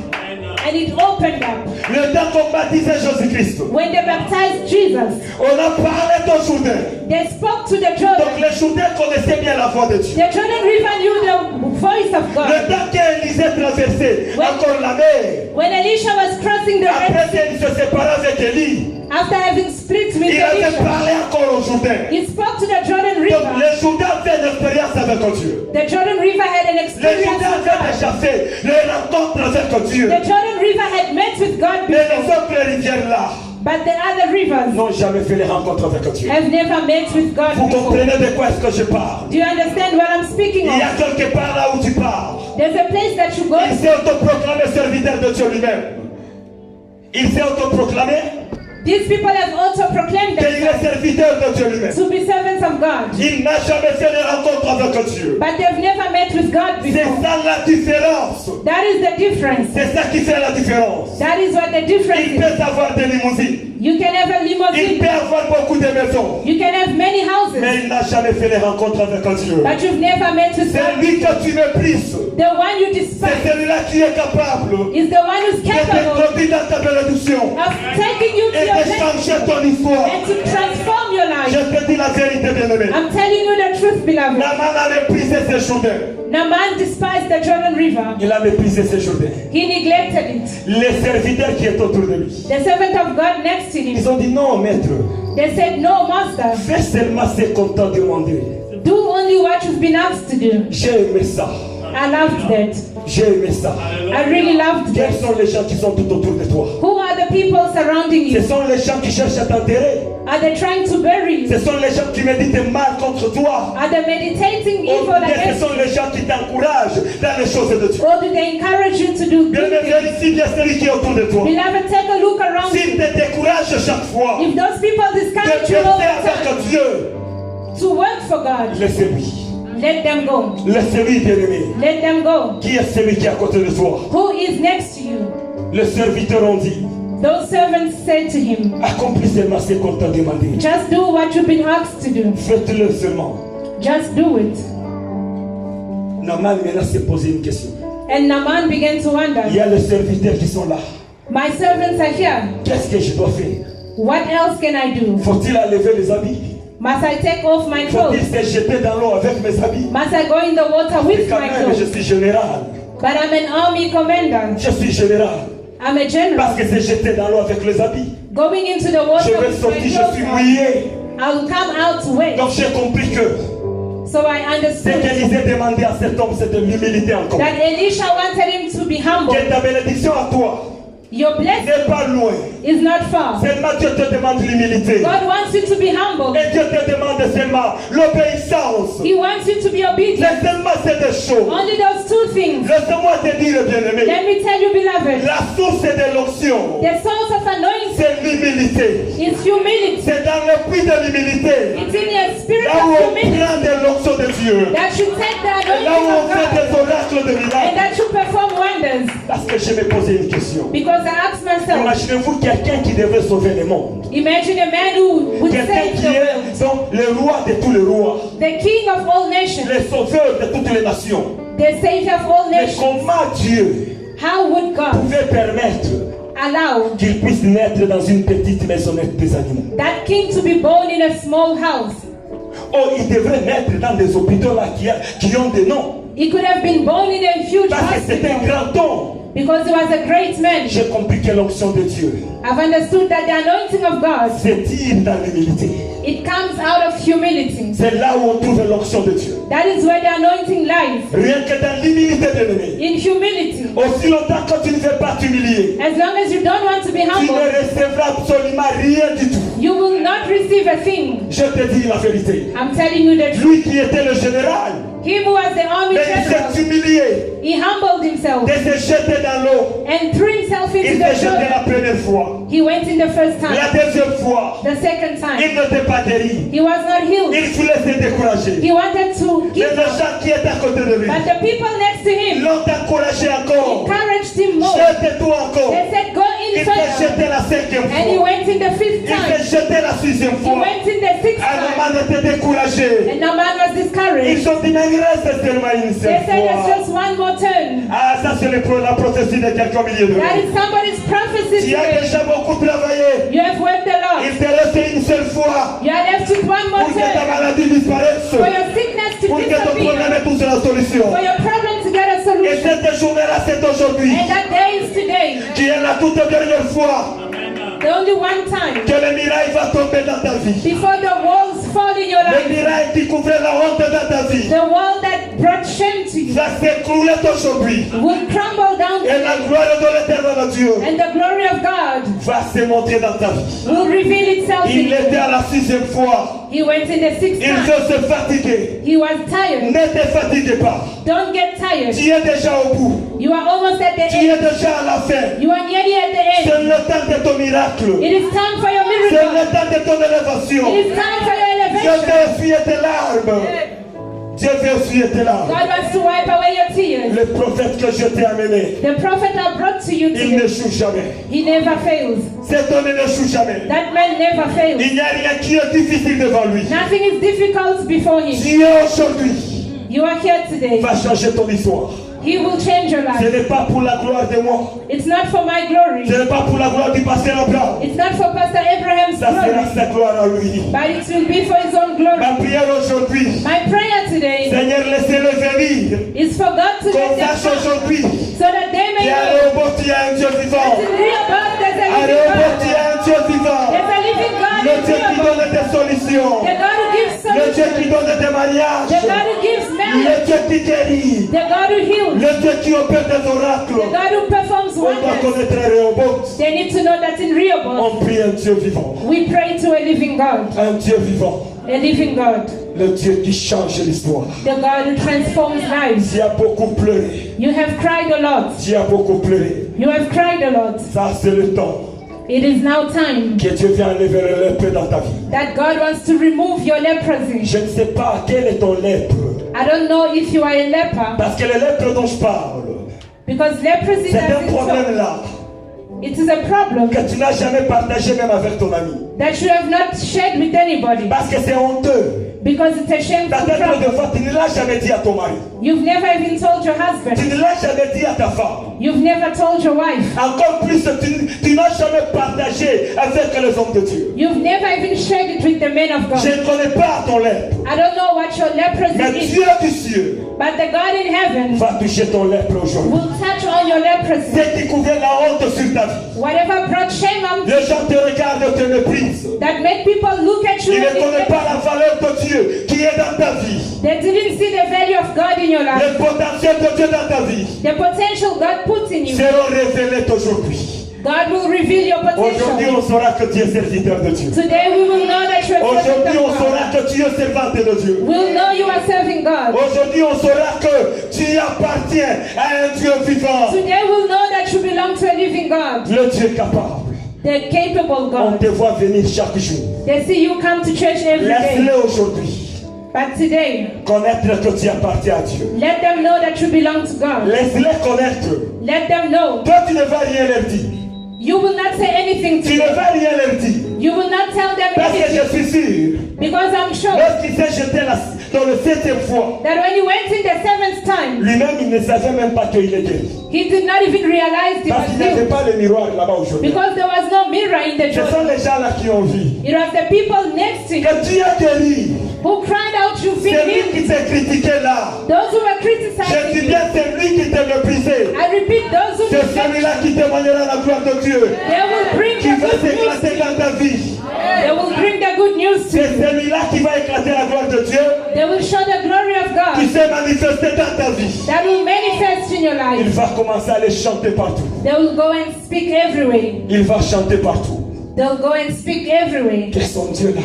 and it opened up. Le temps qu'on baptisait Jésus-Christ, When they baptized Jesus, on a parlé au Jourdain. they spoke to the Donc Jordan. les Jourdains connaissaient bien la voix de Dieu. The Jordan River knew the voice of Le God. temps qu'Élisée traversait Ouais. encore la mer, When Elisha was crossing the Red après Sea, qu'il se séparait avec Élie, after having split with il avait Elisha, parlé encore au Jourdain. he spoke to the Jordan Donc River. les Jourdains avaient une expérience avec Dieu. The Jordan River had an Les experience Jourdains with avaient God. déjà fait les rencontres avec Dieu. The Jordan River had met with God Mais les before, autres rivières là but the other rivers n'ont jamais fait les rencontres avec Dieu. have never met with God Vous before. comprenez de quoi est-ce que je parle? Do you understand what I'm speaking Il y a of? quelque part là où tu parles. There's a place that you go. Il s'est autoproclamé serviteur de Dieu lui-même. Il s'est autoproclamé These people have also proclaimed qu'il est themselves serviteur de Dieu lui-même. to be servants of God, Il n'a jamais fait les rencontres avec Dieu. but they've never met with God C'est before. ça la différence. That is the difference. C'est ça qui fait la différence. That is what the difference Il is. peut avoir des limousines. You can have a Il limousine. peut avoir beaucoup de maisons. You can have many houses, Mais il n'a jamais fait les rencontres avec Dieu. but you've never met with C'est God. lui que tu méprises. The one you C'est despise celui-là qui est capable is the one who's de capable t'introduire dans ta bénédiction of taking you to et your de next changer ton histoire. and to transform your Je life. te dis la vérité, bien-aimé. I'm telling you the truth, beloved. Naaman a méprisé ses Jourdains. Naaman despised the Jordan River. Il a méprisé ses Jourdains. He neglected it. Les serviteurs qui étaient autour de lui, The servant of God next to him, ils ont dit non, maître, they said, "No, master, fais seulement ce qu'on t'a demandé. do only what you've been asked to do." J'ai aimé ça. I loved that. J'ai aimé ça. I really loved Quels that. sont les gens qui sont tout autour de toi? Who are the people surrounding Ce you? sont les gens qui cherchent à t'enterrer. Are they trying to bury Ce you? sont les gens qui méditent mal contre toi. Are they meditating Ou evil bien ce against sont you? les gens qui t'encouragent dans les choses de Dieu. Or do they encourage you to do Bien good aimé, things? vérifie bien celui qui est autour de toi. Beloved, take a look around S'il you. te décourage chaque fois If those people de discourage you all penser the time avec Dieu, to work for God, laissez-lui. let them go. Laissez-lui, bien-aimé. Let them go. Qui est celui qui est à côté de toi? Who is next to you? Les serviteurs ont dit, Those servants said to him, accomplis seulement ce qu'on t'a demandé. "Just do what you've been asked to do. Faites-le seulement. Just do it." Naaman maintenant s'est posé une question. And Naaman began to Il y wonder, a les serviteurs qui sont là. "My servants are here. Qu'est-ce que je dois faire? What else can I do? Faut-il enlever les habits? Must I take off my Faut-il clothes? se jeter dans l'eau avec mes habits? Must I go in the water Et with quand my même, je clothes?" suis général. But I'm an army commander. Je suis général. I'm a Parce general. que c'est jeter dans l'eau avec les habits. Going into the Je water vais with my sortir, je suis clothes on, mouillé. I'll come out wet. Donc j'ai compris que So I ce understood qu'Élisée demandait à cet homme, c'était l'humilité encore. that Elisha wanted him to be humble. Que ta bénédiction à toi Your blessing n'est pas loin. is not far. Seulement Dieu te demande l'humilité. God wants you to be humble. Et Dieu te demande seulement l'obéissance. He wants you to be obedient. C'est seulement ces deux choses. Only those two things. Laisse-moi te dire, bien-aimé, Let me tell you, beloved, la source de l'onction, the source of anointing c'est l'humilité. is humility. C'est dans le puits de l'humilité, It's in your spirit là où of on humility prend de l'onction de Dieu, that you take the là où anointing on of fait God des oracles de and miracles. that you perform wonders. Parce que je me posais une question. Because I asked myself, Imaginez-vous quelqu'un qui devait sauver le monde. imagine a man who would Quelqu'un save qui the world, est donc le roi de tous les rois, the king of all nations, le sauveur de toutes les nations. the savior of all Mais nations. comment Dieu How would God pouvait permettre allow qu'il puisse naître dans une petite maisonnette des animaux? that king to be born in a small house? Oh, il devrait naître dans des hôpitaux là qui ont des noms. He could have been born in a huge Parce que c'est un hospital grand homme. because he was a great man. J'ai compris que l'onction de Dieu I've understood that the anointing of God, se tire dans l'humilité. it comes out of humility. C'est là où on trouve l'onction de Dieu. That is where the anointing lies, Rien que dans l'humilité de l'ennemi. in humility. Aussi longtemps que tu ne veux pas t'humilier, As long as you don't want to be tu ne humble, recevras absolument rien du tout. you will not receive a thing. Je te dis la vérité. I'm telling you the truth. Lui qui était le général, Him who was the army mais il general, s'est humilié he humbled himself de se jeter dans l'eau. and threw himself into Il the s'est jeté la Jordan. première fois. He went in the first La time. deuxième fois, The second il time, n'était pas guéri. he was not healed. Il voulait se décourager. He wanted to Mais give les up. gens qui étaient à côté de lui But the people next to him l'ont encouragé encore. encouraged him more. Jette-toi encore. They said, "Go in Il s'est further." jeté la cinquième And he fois. went in the fifth Il s'est time. jeté la sixième He fois. went in the sixth time. Anaman était découragé. And Naaman was discouraged. courage. Ils ont dit, mais il reste seulement une They seule said it's fois. just one more turn. Ah, ça c'est la prophétie de quelqu'un au milieu de That nous. is somebody's prophecy Tu as today. déjà beaucoup travaillé. You have worked a lot. Il te reste une seule fois You are left with one more pour que ta turn. maladie disparaisse. For your sickness to Pour que ton problème disappear. ait toute la solution. For your problem to get a Et solution. cette journée-là, c'est aujourd'hui. And that day is today. Qui est la toute dernière fois The only one time. que le miracle va tomber dans ta vie. Before the walls fall in your Le life. miracle qui couvrait la honte dans ta vie The wall that brought shame to you va s'écrouler aujourd'hui. will crumble down Et la gloire de l'éternel Dieu and the glory of God va se montrer dans ta vie. will reveal itself in Il you. était à la 6e fois. He went in the sixth Il time. veut se fatiguer. He was tired. Ne te fatigue pas. Don't get tired. Tu es déjà au bout. You are almost at the Tu end. es déjà à la fin. You are nearly at the end. C'est le temps de ton miracle. It is time for your C'est miracle. le temps de ton élévation. It is time for your Dieu elevation. veut essuyer tes larmes. Dieu veut essuyer tes larmes. God wants to wipe away your tears. Le prophète que je t'ai amené, The prophet I brought to you il today, n'échoue jamais. he never fails. Cet homme n'échoue jamais. That man never fails. Il n'y a rien qui est difficile devant lui. Nothing is difficult before him. Dieu aujourd'hui You are here today. va changer ton histoire. He will change your Ce life. n'est pas pour la gloire de moi. It's not for my glory. Ce n'est pas pour la gloire du pasteur Abraham. It's not for Pastor Abraham's Ça sera glory. sa gloire à lui. But it will be for his own glory. Ma prière aujourd'hui, My prayer today Seigneur, laissez-le venir. is for God to Qu'on let them sache come aujourd'hui so that they may qu'il y a know un beau, il y a un Dieu vivant. that in real God there's a À living Rehoboth, il y God. a un Dieu vivant. There's a living God Le in Dieu qui real donne God. des solutions. The God who gives Le Dieu qui solutions. donne des mariages. The God who gives Le marriage. Dieu qui guérit. The God who heals. Le Dieu qui opère des The oracles. God who performs On doit wonders. connaître Rehoboth. They need to know that in Rehoboth, On prie un Dieu vivant. we pray to a living God. Un Dieu vivant. A living God. Le Dieu qui change l'histoire. The God who transforms lives. Tu as beaucoup pleuré. You have cried a lot. Tu as beaucoup pleuré. You have cried a lot. Ça, c'est le temps It is now time que Dieu vient enlever le lèpre dans ta vie. that God wants to remove your leprosy. Je ne sais pas quel est ton lèpre. I don't know if you are a leper, Parce que le lèpre dont je parle, because leprosy c'est un doesn't problème show. là It is a problem que tu n'as jamais partagé même avec ton ami. that you have not shared with anybody, Parce que c'est honteux. because it's a shameful Peut-être de problem. fois, tu ne l'as jamais dit à ton mari. You've never even told your Tu husband. ne l'as jamais dit à ta femme. You've never told your wife. Encore plus, tu n'as jamais partagé avec les hommes de Dieu. You've never even shared it with the men of Je God. ne connais pas ton lèpre. I don't know what your Mais leprosy is, Dieu du ciel but the God in heaven va toucher ton lèpre aujourd'hui. will touch on your leprosy. Ce qui couvrait la honte sur ta vie. Whatever brought shame on Les gens te regardent et te méprisent. that made people look at you Ils ne and connaissent they, pas la valeur de Dieu qui est dans ta vie. they didn't see the value of God in your life. Le potentiel de Dieu dans ta vie The potential God put in you. seront révélés aujourd'hui. God will reveal your Aujourd'hui, potential. on saura que tu es serviteur de Dieu. Today we will know that you are Aujourd'hui, serving on God. saura que tu es servante de Dieu. We'll know you are serving God. Aujourd'hui, on saura que tu appartiens à un Dieu vivant. Today we'll know that you belong to a living God. Le Dieu capable. The capable On God. te voit venir chaque jour. They see you come to church every day. Laisse-le aujourd'hui But today, connaître que tu appartiens à Dieu. let them know that you belong to God. Laisse-les connaître. Let them know. Toi, tu ne vas rien leur dire. You will not say anything to Tu ne them. vas rien leur dire. You will not tell them Parce que anything. je suis sûr, Because I'm sure lorsqu'il s'est jeté dans le 7e fois, that when he went in the seventh time, lui-même, il ne savait même pas qu'il est guéri. he did not even realize he Parce was qu'il n'y avait healed. pas le miroir là-bas aujourd'hui. Because there was no mirror in the Ce sont church. les gens là qui ont vu. It was the people next to him Que tu as guéri. who cried out, you've been C'est lui healed. qui t'a critiqué là. Those who were Je dis criticizing bien, you. c'est lui qui t'a méprisé. I repeat, those who C'est reject celui-là qui témoignera la gloire de Dieu. they will bring Qui the va good news to s'éclater you. dans ta vie. They will bring the good news to C'est you. celui-là qui va éclater la gloire de Dieu. They will show the glory of Qui God s'est manifesté dans ta vie. that will manifest in your Il life. va commencer à les chanter partout. They will go and speak everywhere. Il va chanter partout. They'll go and speak everywhere Que son Dieu là,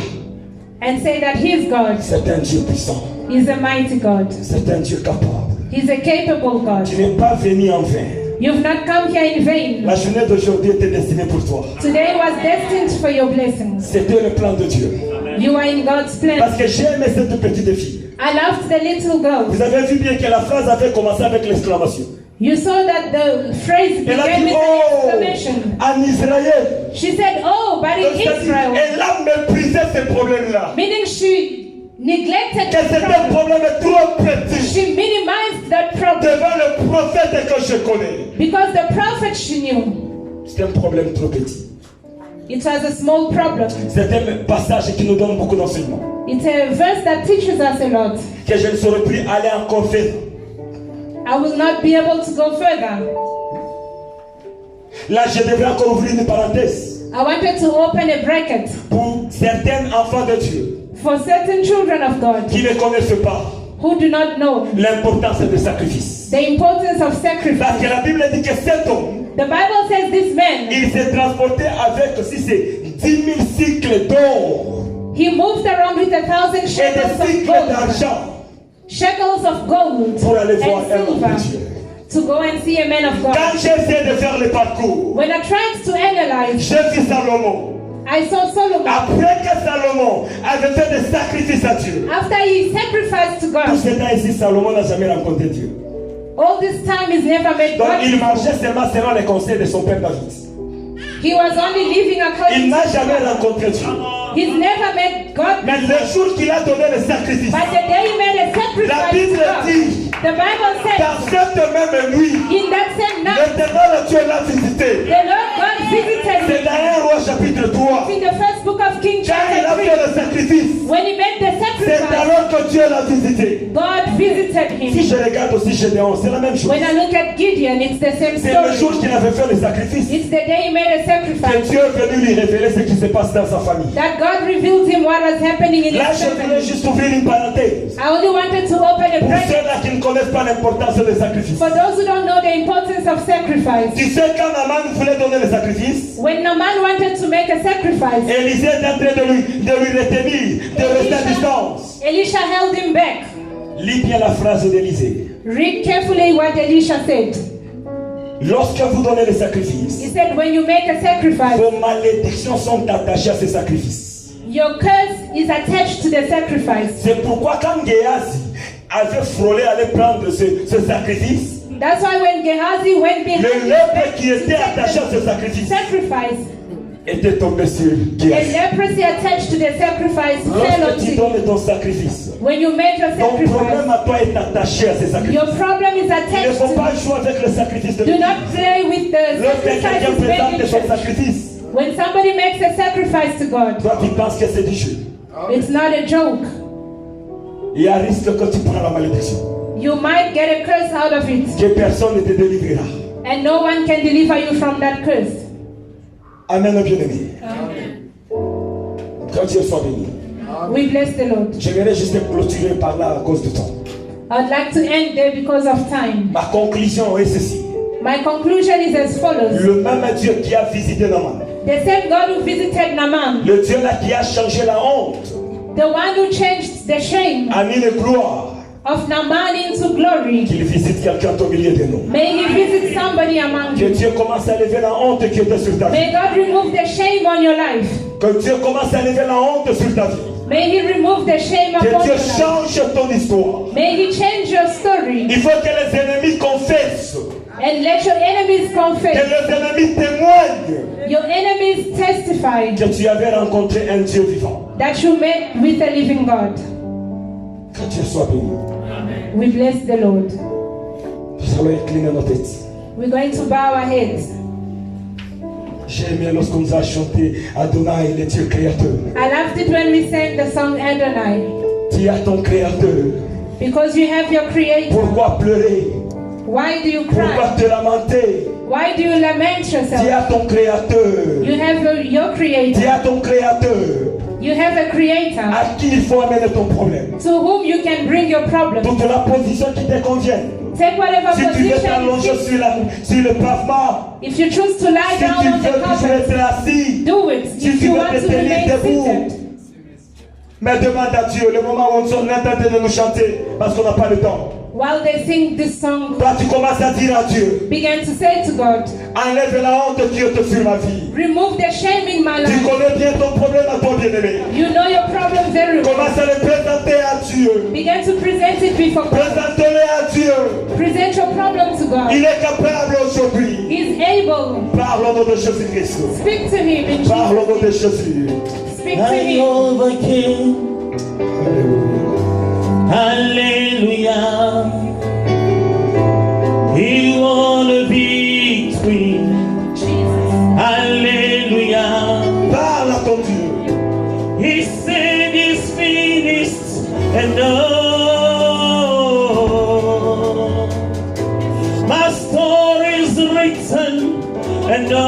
and say that He's God. c'est un Dieu puissant. He's a mighty God. C'est un Dieu capable. He's a capable God. Tu n'es pas venu en vain. You've not come here in vain. La journée d'aujourd'hui était destinée pour toi. Today was destined for your blessings. C'était le plan de Dieu. You are in God's plan. Parce que j'ai aimé cette petite fille. I loved the little girl. Vous avez vu bien que la phrase avait commencé avec l'exclamation. You saw that the phrase Elle a began dit, with oh, an exclamation. en Israël. She said, oh, but in Donc, c'est-à-dire, Israel. elle a méprisé ces problèmes-là. Meaning she neglected Que the c'était un problem. problème trop petit She minimized that problem devant le prophète que je connais. because the prophet she knew, C'est un problème trop petit. it was a small problem. C'est un passage qui nous donne beaucoup d'enseignements. It's a verse that teaches us a lot. Que je ne saurais plus aller encore faire. I will not be able to go further. Là, je devrais encore ouvrir une parenthèse. I wanted to open a bracket Pour certains enfants de Dieu for certain children of God qui ne connaissent pas who do not know l'importance du sacrifice. the importance of Parce sacrifice. que la Bible dit que cet homme, The Bible says this man, il s'est transporté avec, si c'est 10 000 cycles d'or he moved around with 1,000 et shekels des of cycles gold, d'argent shekels of gold pour aller voir and un homme de silver Dieu. to go and see a man of Quand God. j'essaie de faire le parcours, When I tried to analyze, j'ai vu Salomon. I saw Solomon. Après que Salomon avait fait des sacrifices à Dieu, After he sacrificed to tout God, ce temps ici, Salomon n'a jamais rencontré Dieu. all this time he's never met Donc il God. marchait seulement selon les conseils de son père David. He was only living Il according n'a to jamais God. rencontré Dieu. He's never met God. Mais le jour qu'il a donné le sacrifice, But the day he made a la sacrifice to Bible God, dit, the Bible dans says, cette même nuit, in that same night, l'Éternel Dieu l'a visité. the Lord God visited C'est him. dans 1 Roi chapitre 3. In the first book of King Quand il a chapter fait 3, le sacrifice, when he made the c'est sacrifice, alors que Dieu l'a visité. God visited Si him. je regarde aussi Gédéon, c'est la même chose. When I look at Gideon, it's the same C'est le jour story. qu'il avait fait le sacrifice It's the day he made a que sacrifice Dieu est venu lui révéler ce qui se passe dans sa famille. that God revealed him what was happening in Là, his je voulais family. juste ouvrir une parenthèse. I only wanted to open a Pour bracket ceux-là qui ne connaissent pas l'importance des sacrifices. for those who don't know the importance of sacrifice. Tu sais, quand Naaman voulait donner le sacrifice, When Naaman wanted to make a sacrifice, Élisée est en train de lui retenir, de rester à distance. Elisha held him back. Lis bien la phrase d'Élisée. Read carefully what Elisha said. Lorsque vous donnez le He sacrifice, said, when you make a sacrifice, vos malédictions sont attachées à ces sacrifices. your curse is attached to the sacrifice. C'est pourquoi quand Géasi avait frôlé à aller prendre ce sacrifice, That's why when Gehazi went behind le his lèpre back qui to était attaché à take ce sacrifice the sacrifice, était tombé sur the Géasi. leprosy attached to the sacrifice fell Lorsque onto tu you. donnes ton sacrifice, When you make your ton problème sacrifice, à toi est attaché à ces sacrifices. your problem is Il ne attached faut pas to. jouer avec le sacrifice de Do Dieu. not play with the Lorsque quelqu'un sacrifices made présente in son church. sacrifice, When somebody makes a sacrifice to God, toi tu penses que c'est du jeu. it's not a joke. Il y a un risque que tu prends la malédiction, You might get a curse out of it, que personne ne te délivrera. and no one can deliver you from that curse. Amen, bien-aimé. Que Dieu soit béni. We bless the Lord. J'aimerais juste clôturer par là à cause du temps. I'd like to end there because of time. Ma conclusion est ceci. My conclusion is as follows. Le même Dieu qui a visité Naaman, The same God who visited Naaman, le Dieu là qui a changé la honte the one who changed the shame a mis une gloire, of Naaman into glory, qu'il visite quelqu'un au milieu de nous. may he visit somebody among Que you. Dieu commence à lever la honte qui était sur ta vie. May God remove the shame on your life. Que Dieu commence à lever la honte sur ta vie. May he remove the shame Que upon Dieu your life. change ton histoire. May he change your story. Il faut que les ennemis confessent, And let your enemies que confess. les ennemis témoignent Your enemies testify que tu avais rencontré un Dieu vivant. that you met with a living God. Que Dieu soit béni. We bless the Lord. Nous allons incliner nos têtes. We're going to bow our heads. J'ai aimé lorsqu'on nous a chanté Adonai, le Dieu créateur. I loved it when we sang the song Adonai, Tu as ton créateur. because you have your creator. Pourquoi pleurer? Why do you Pourquoi cry? te lamenter? Why do you lament Tu yourself? as ton créateur. You have your Tu creator. as ton créateur. You have a creator À qui il faut amener ton problème. to whom you can bring your problem. Toute la position qui te convient. Take whatever Si tu veux position you t'allonger choose. sur le pavement, If you choose to lie si down tu on the veux toujours carpet, être assis, do it. si If tu you veux want te to tenir remain debout, seated. mais demande à Dieu le moment où on est en train de nous chanter, parce qu'on n'a pas le temps. While they sing this song, Toi, tu commences à dire à Dieu, begin to say to God, enlève la honte qui est sur ma vie. remove the shame in my Tu life. connais bien ton problème à toi, bien-aimé. You know your problem very well. Commence à le présenter à Dieu. Begin to present it before God. Présente-le à Dieu. Present your problem to God. Il est capable aujourd'hui. He's able. Parle au nom de Jésus-Christ. Speak to him in Parle Jesus. au nom de Jésus. Speak to him. I overcame Alléluia. Hallelujah. He won a victory. Hallelujah. Parle à ton Dieu. He said it's finished, and oh, my story is written, and oh,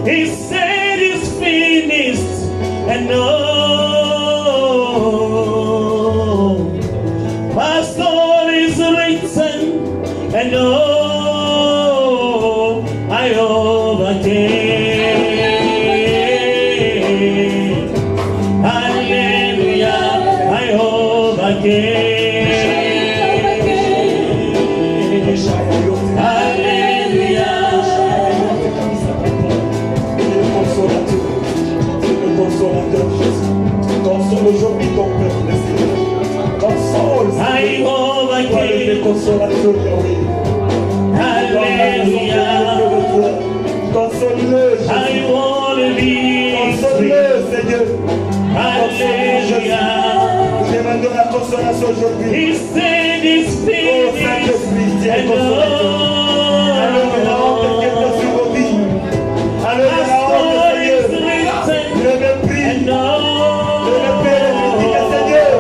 he said it's finished, and oh, my story is written, and oh, I overcame. Hallelujah, I overcame. Hallelujah. Consolateur Jésus. Console aujourd'hui ton peuple, Seigneur. Console, I Seigneur. Toi, le overcame. consolateur, Yahweh. Hallelujah. Console-le, I Jésus. want to be free. Console-le, Seigneur. Hallelujah. Demandons la consolation aujourd'hui. He said it's Oh, finished. Saint-Esprit, Dieu And consolateur. Enlève la honte de quelqu'un sur vos vies. Enlève my la honte, story is Seigneur. written. Le mépris. And Le mépris et le critique, Seigneur.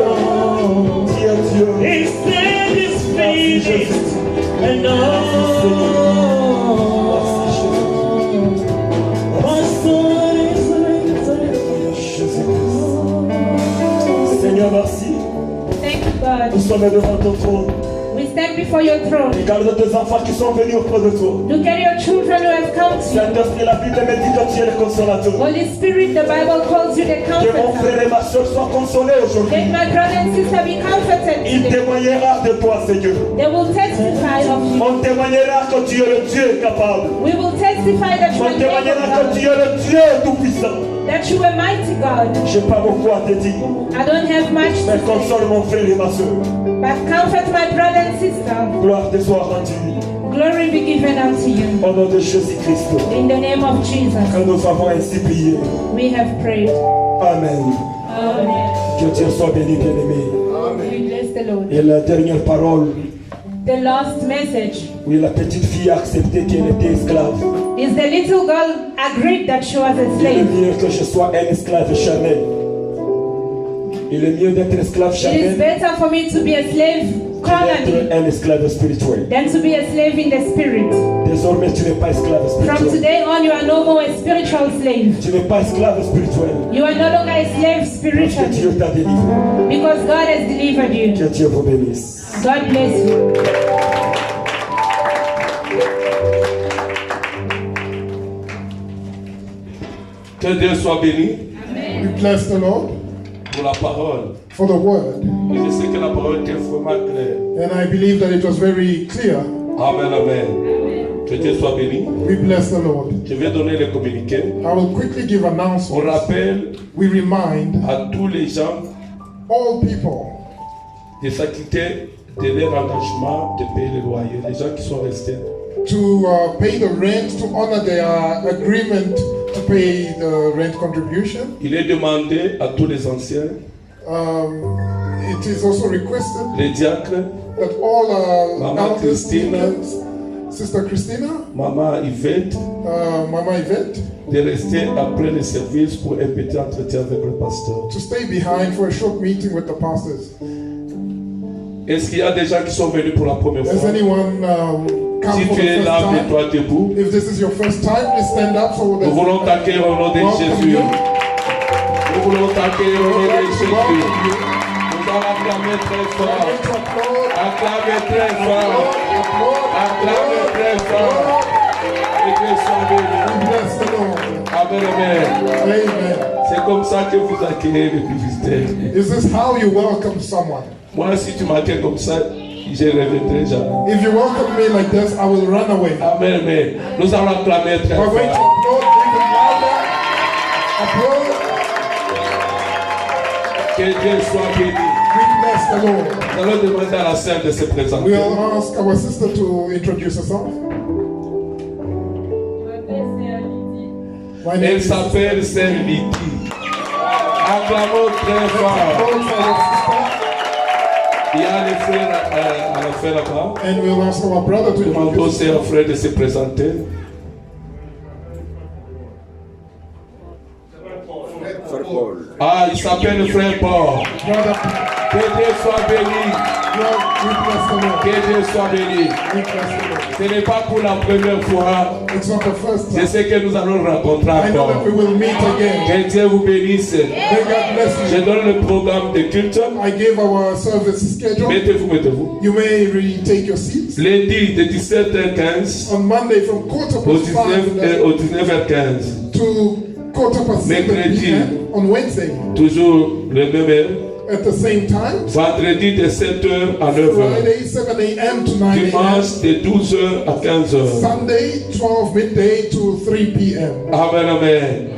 Dieu. he said it's finished. And my story is written. Seigneur, merci. Thank you, God. Nous sommes devant ton trône. We stand before your throne. Regarde tes enfants qui sont venus auprès de toi. Look at your children who have come to you. Saint-Esprit, la Bible me dit que tu es le consolateur. Holy Spirit, the Bible calls you the Que mon frère comforter. et ma soeur soient consolés aujourd'hui. Let my brother and sister be comforted Il today. témoignera de toi, Seigneur. They will testify of you. On témoignera que tu es le Dieu capable. We will testify that you On are témoignera que tu able es le Dieu tout-puissant. God, that you are mighty God. Je n'ai pas beaucoup à te dire. I don't have much Mais to say, console mon frère et ma soeur. but comfort my brother and sister. Gloire te soit rendue. Glory be given unto you. Au nom de Jésus-Christ. In the name of Jesus, Que nous avons ainsi prié. we have prayed. Amen. Amen. Que Dieu soit béni, bien-aimé. We bless the Lord. Et la dernière parole, The last message oui, la petite fille a accepté qu'elle était esclave. is the little girl agreed that she was a Il est slave. mieux que je sois un esclave charnel. Il est mieux d'être esclave It is charnel better for me to be a slave que carnally d'être un esclave spirituel. than to be a slave in the spirit. Désormais, tu n'es pas esclave From spirituel. today on, you are no more a spiritual slave. Tu n'es pas esclave spirituel. You are no longer a slave Parce que spiritually Dieu t'a délivré. because God has delivered you. Que Dieu vous bénisse. God bless you. Que Dieu soit béni We bless the Lord pour la parole. for the word. Et je sais que la parole était vraiment claire. And I believe that it was very clear. Amen, amen. Que Dieu soit béni. We bless the Lord. Je vais donner les communiqués. I will quickly give On announcements. rappelle We remind à tous les gens all people de s'acquitter de leur engagement de payer les loyers. Les gens qui sont restés. to pay the rent, to honor their agreement to pay the rent contribution. Il est demandé à tous les anciens, It is also requested les diacres, that all Mama elders, Christina, deacons, Sister Christina, Maman Yvette, Mama Yvette, de rester après le service pour un petit entretien avec le pasteur. to stay behind for a short meeting with the pastors. Est-ce qu'il y a des gens qui sont venus pour la première Has fois? anyone come Si for tu the es first là, time? mets-toi debout. If this is your first time, please stand up so that Nous voulons t'accueillir au nom de welcome Jésus. you. Nous voulons t'accueillir au nom de Jésus. Nous allons acclamer très fort. Acclamer très fort. Acclamer très fort. Et que soit béni. Bless the Lord. Amen, amen. Amen. C'est comme ça que vous accueillez les visiteurs. Is this how you welcome someone? Moi, si tu m'accueilles comme ça, je ne reviendrai jamais. If you welcome me like this, I will run away. Amen, amen. Nous allons acclamer très We're going to fort. applaud even louder. Applaud. Que Dieu soit béni. We bless the Lord. Nous allons demander à la sœur de se présenter. We'll ask our sister to introduce herself. My name Elle is s'appelle Sœur Lydie. Acclamons très fort. Applause for our sister. Il y a les frères à la fin là-bas. And we'll ask our brother to Demandons introduce aussi aux frères de se présenter. Ah, il s'appelle frère Paul. brother. Que Dieu soit béni. Lord, we bless the Lord. Que Dieu soit béni. We bless the Lord. Ce n'est pas pour la première fois. It's not the first Je time. sais que nous allons rencontrer I know that encore. we will meet again. Que Dieu vous bénisse. May God bless Je you. donne le programme de culte. I gave our service schedule. Mettez-vous, mettez-vous. You may retake your seats. Lundi de 17h15 On Monday from quarter au past 5 au 19h15. to quarter past 7 Mercredi. p.m. on Wednesday Toujours le même heure. at the same time. Vendredi de 7h à 9h. Friday 7 a.m. to 9 a.m. Dimanche de 12h à 15h. Sunday 12 midday to 3 p.m. Amen, amen.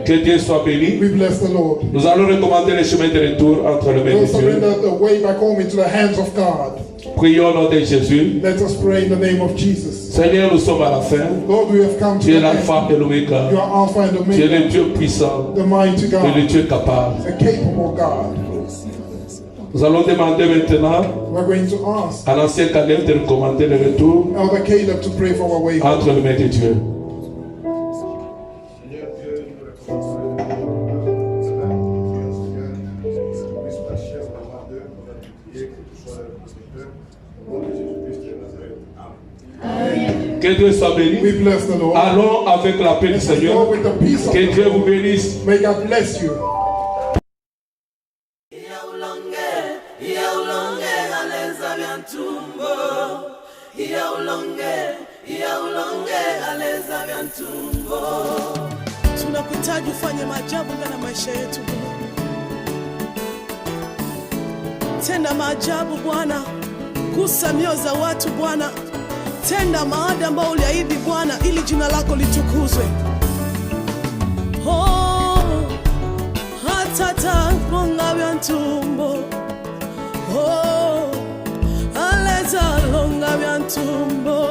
Que Dieu soit béni. We bless the Lord. Nous allons recommander le chemin de retour entre les mains We'll de Dieu. surrender the way back home into the hands of God. Prions au nom de Jésus. Let us pray in the name of Jesus. Seigneur, nous sommes à la fin. Lord, we have come to Tu es the l'alpha end. et l'oméga. You are Alpha and Tu es le Omega, Dieu puissant the mighty et le God, Dieu capable. the capable God. Nous allons demander maintenant We're going to ask à l'ancien Caleb de recommander le retour Elder Caleb to pray for our way home. entre les mains de Dieu. Seigneur Dieu, nous recommandons puisse ta chair devant eux, on a prié que tu sois leur protecteur. Au nom de Jésus-Christ de Nazareth. Amen. Que Dieu soit béni. We bless the Lord. Allons avec la paix du Let's go Seigneur. with the peace of Que the Dieu Lord. vous bénisse. May God bless you. Tunakuhitaji ufanye maajabu ndani ya maisha yetu Bwana. Tenda maajabu Bwana, gusa mioyo za watu Bwana. Tenda maada ambao uliahidi Bwana, ili jina lako litukuzwe. Oh, hatata longa vya ntumbo. Oh, aleza longa vya ntumbo.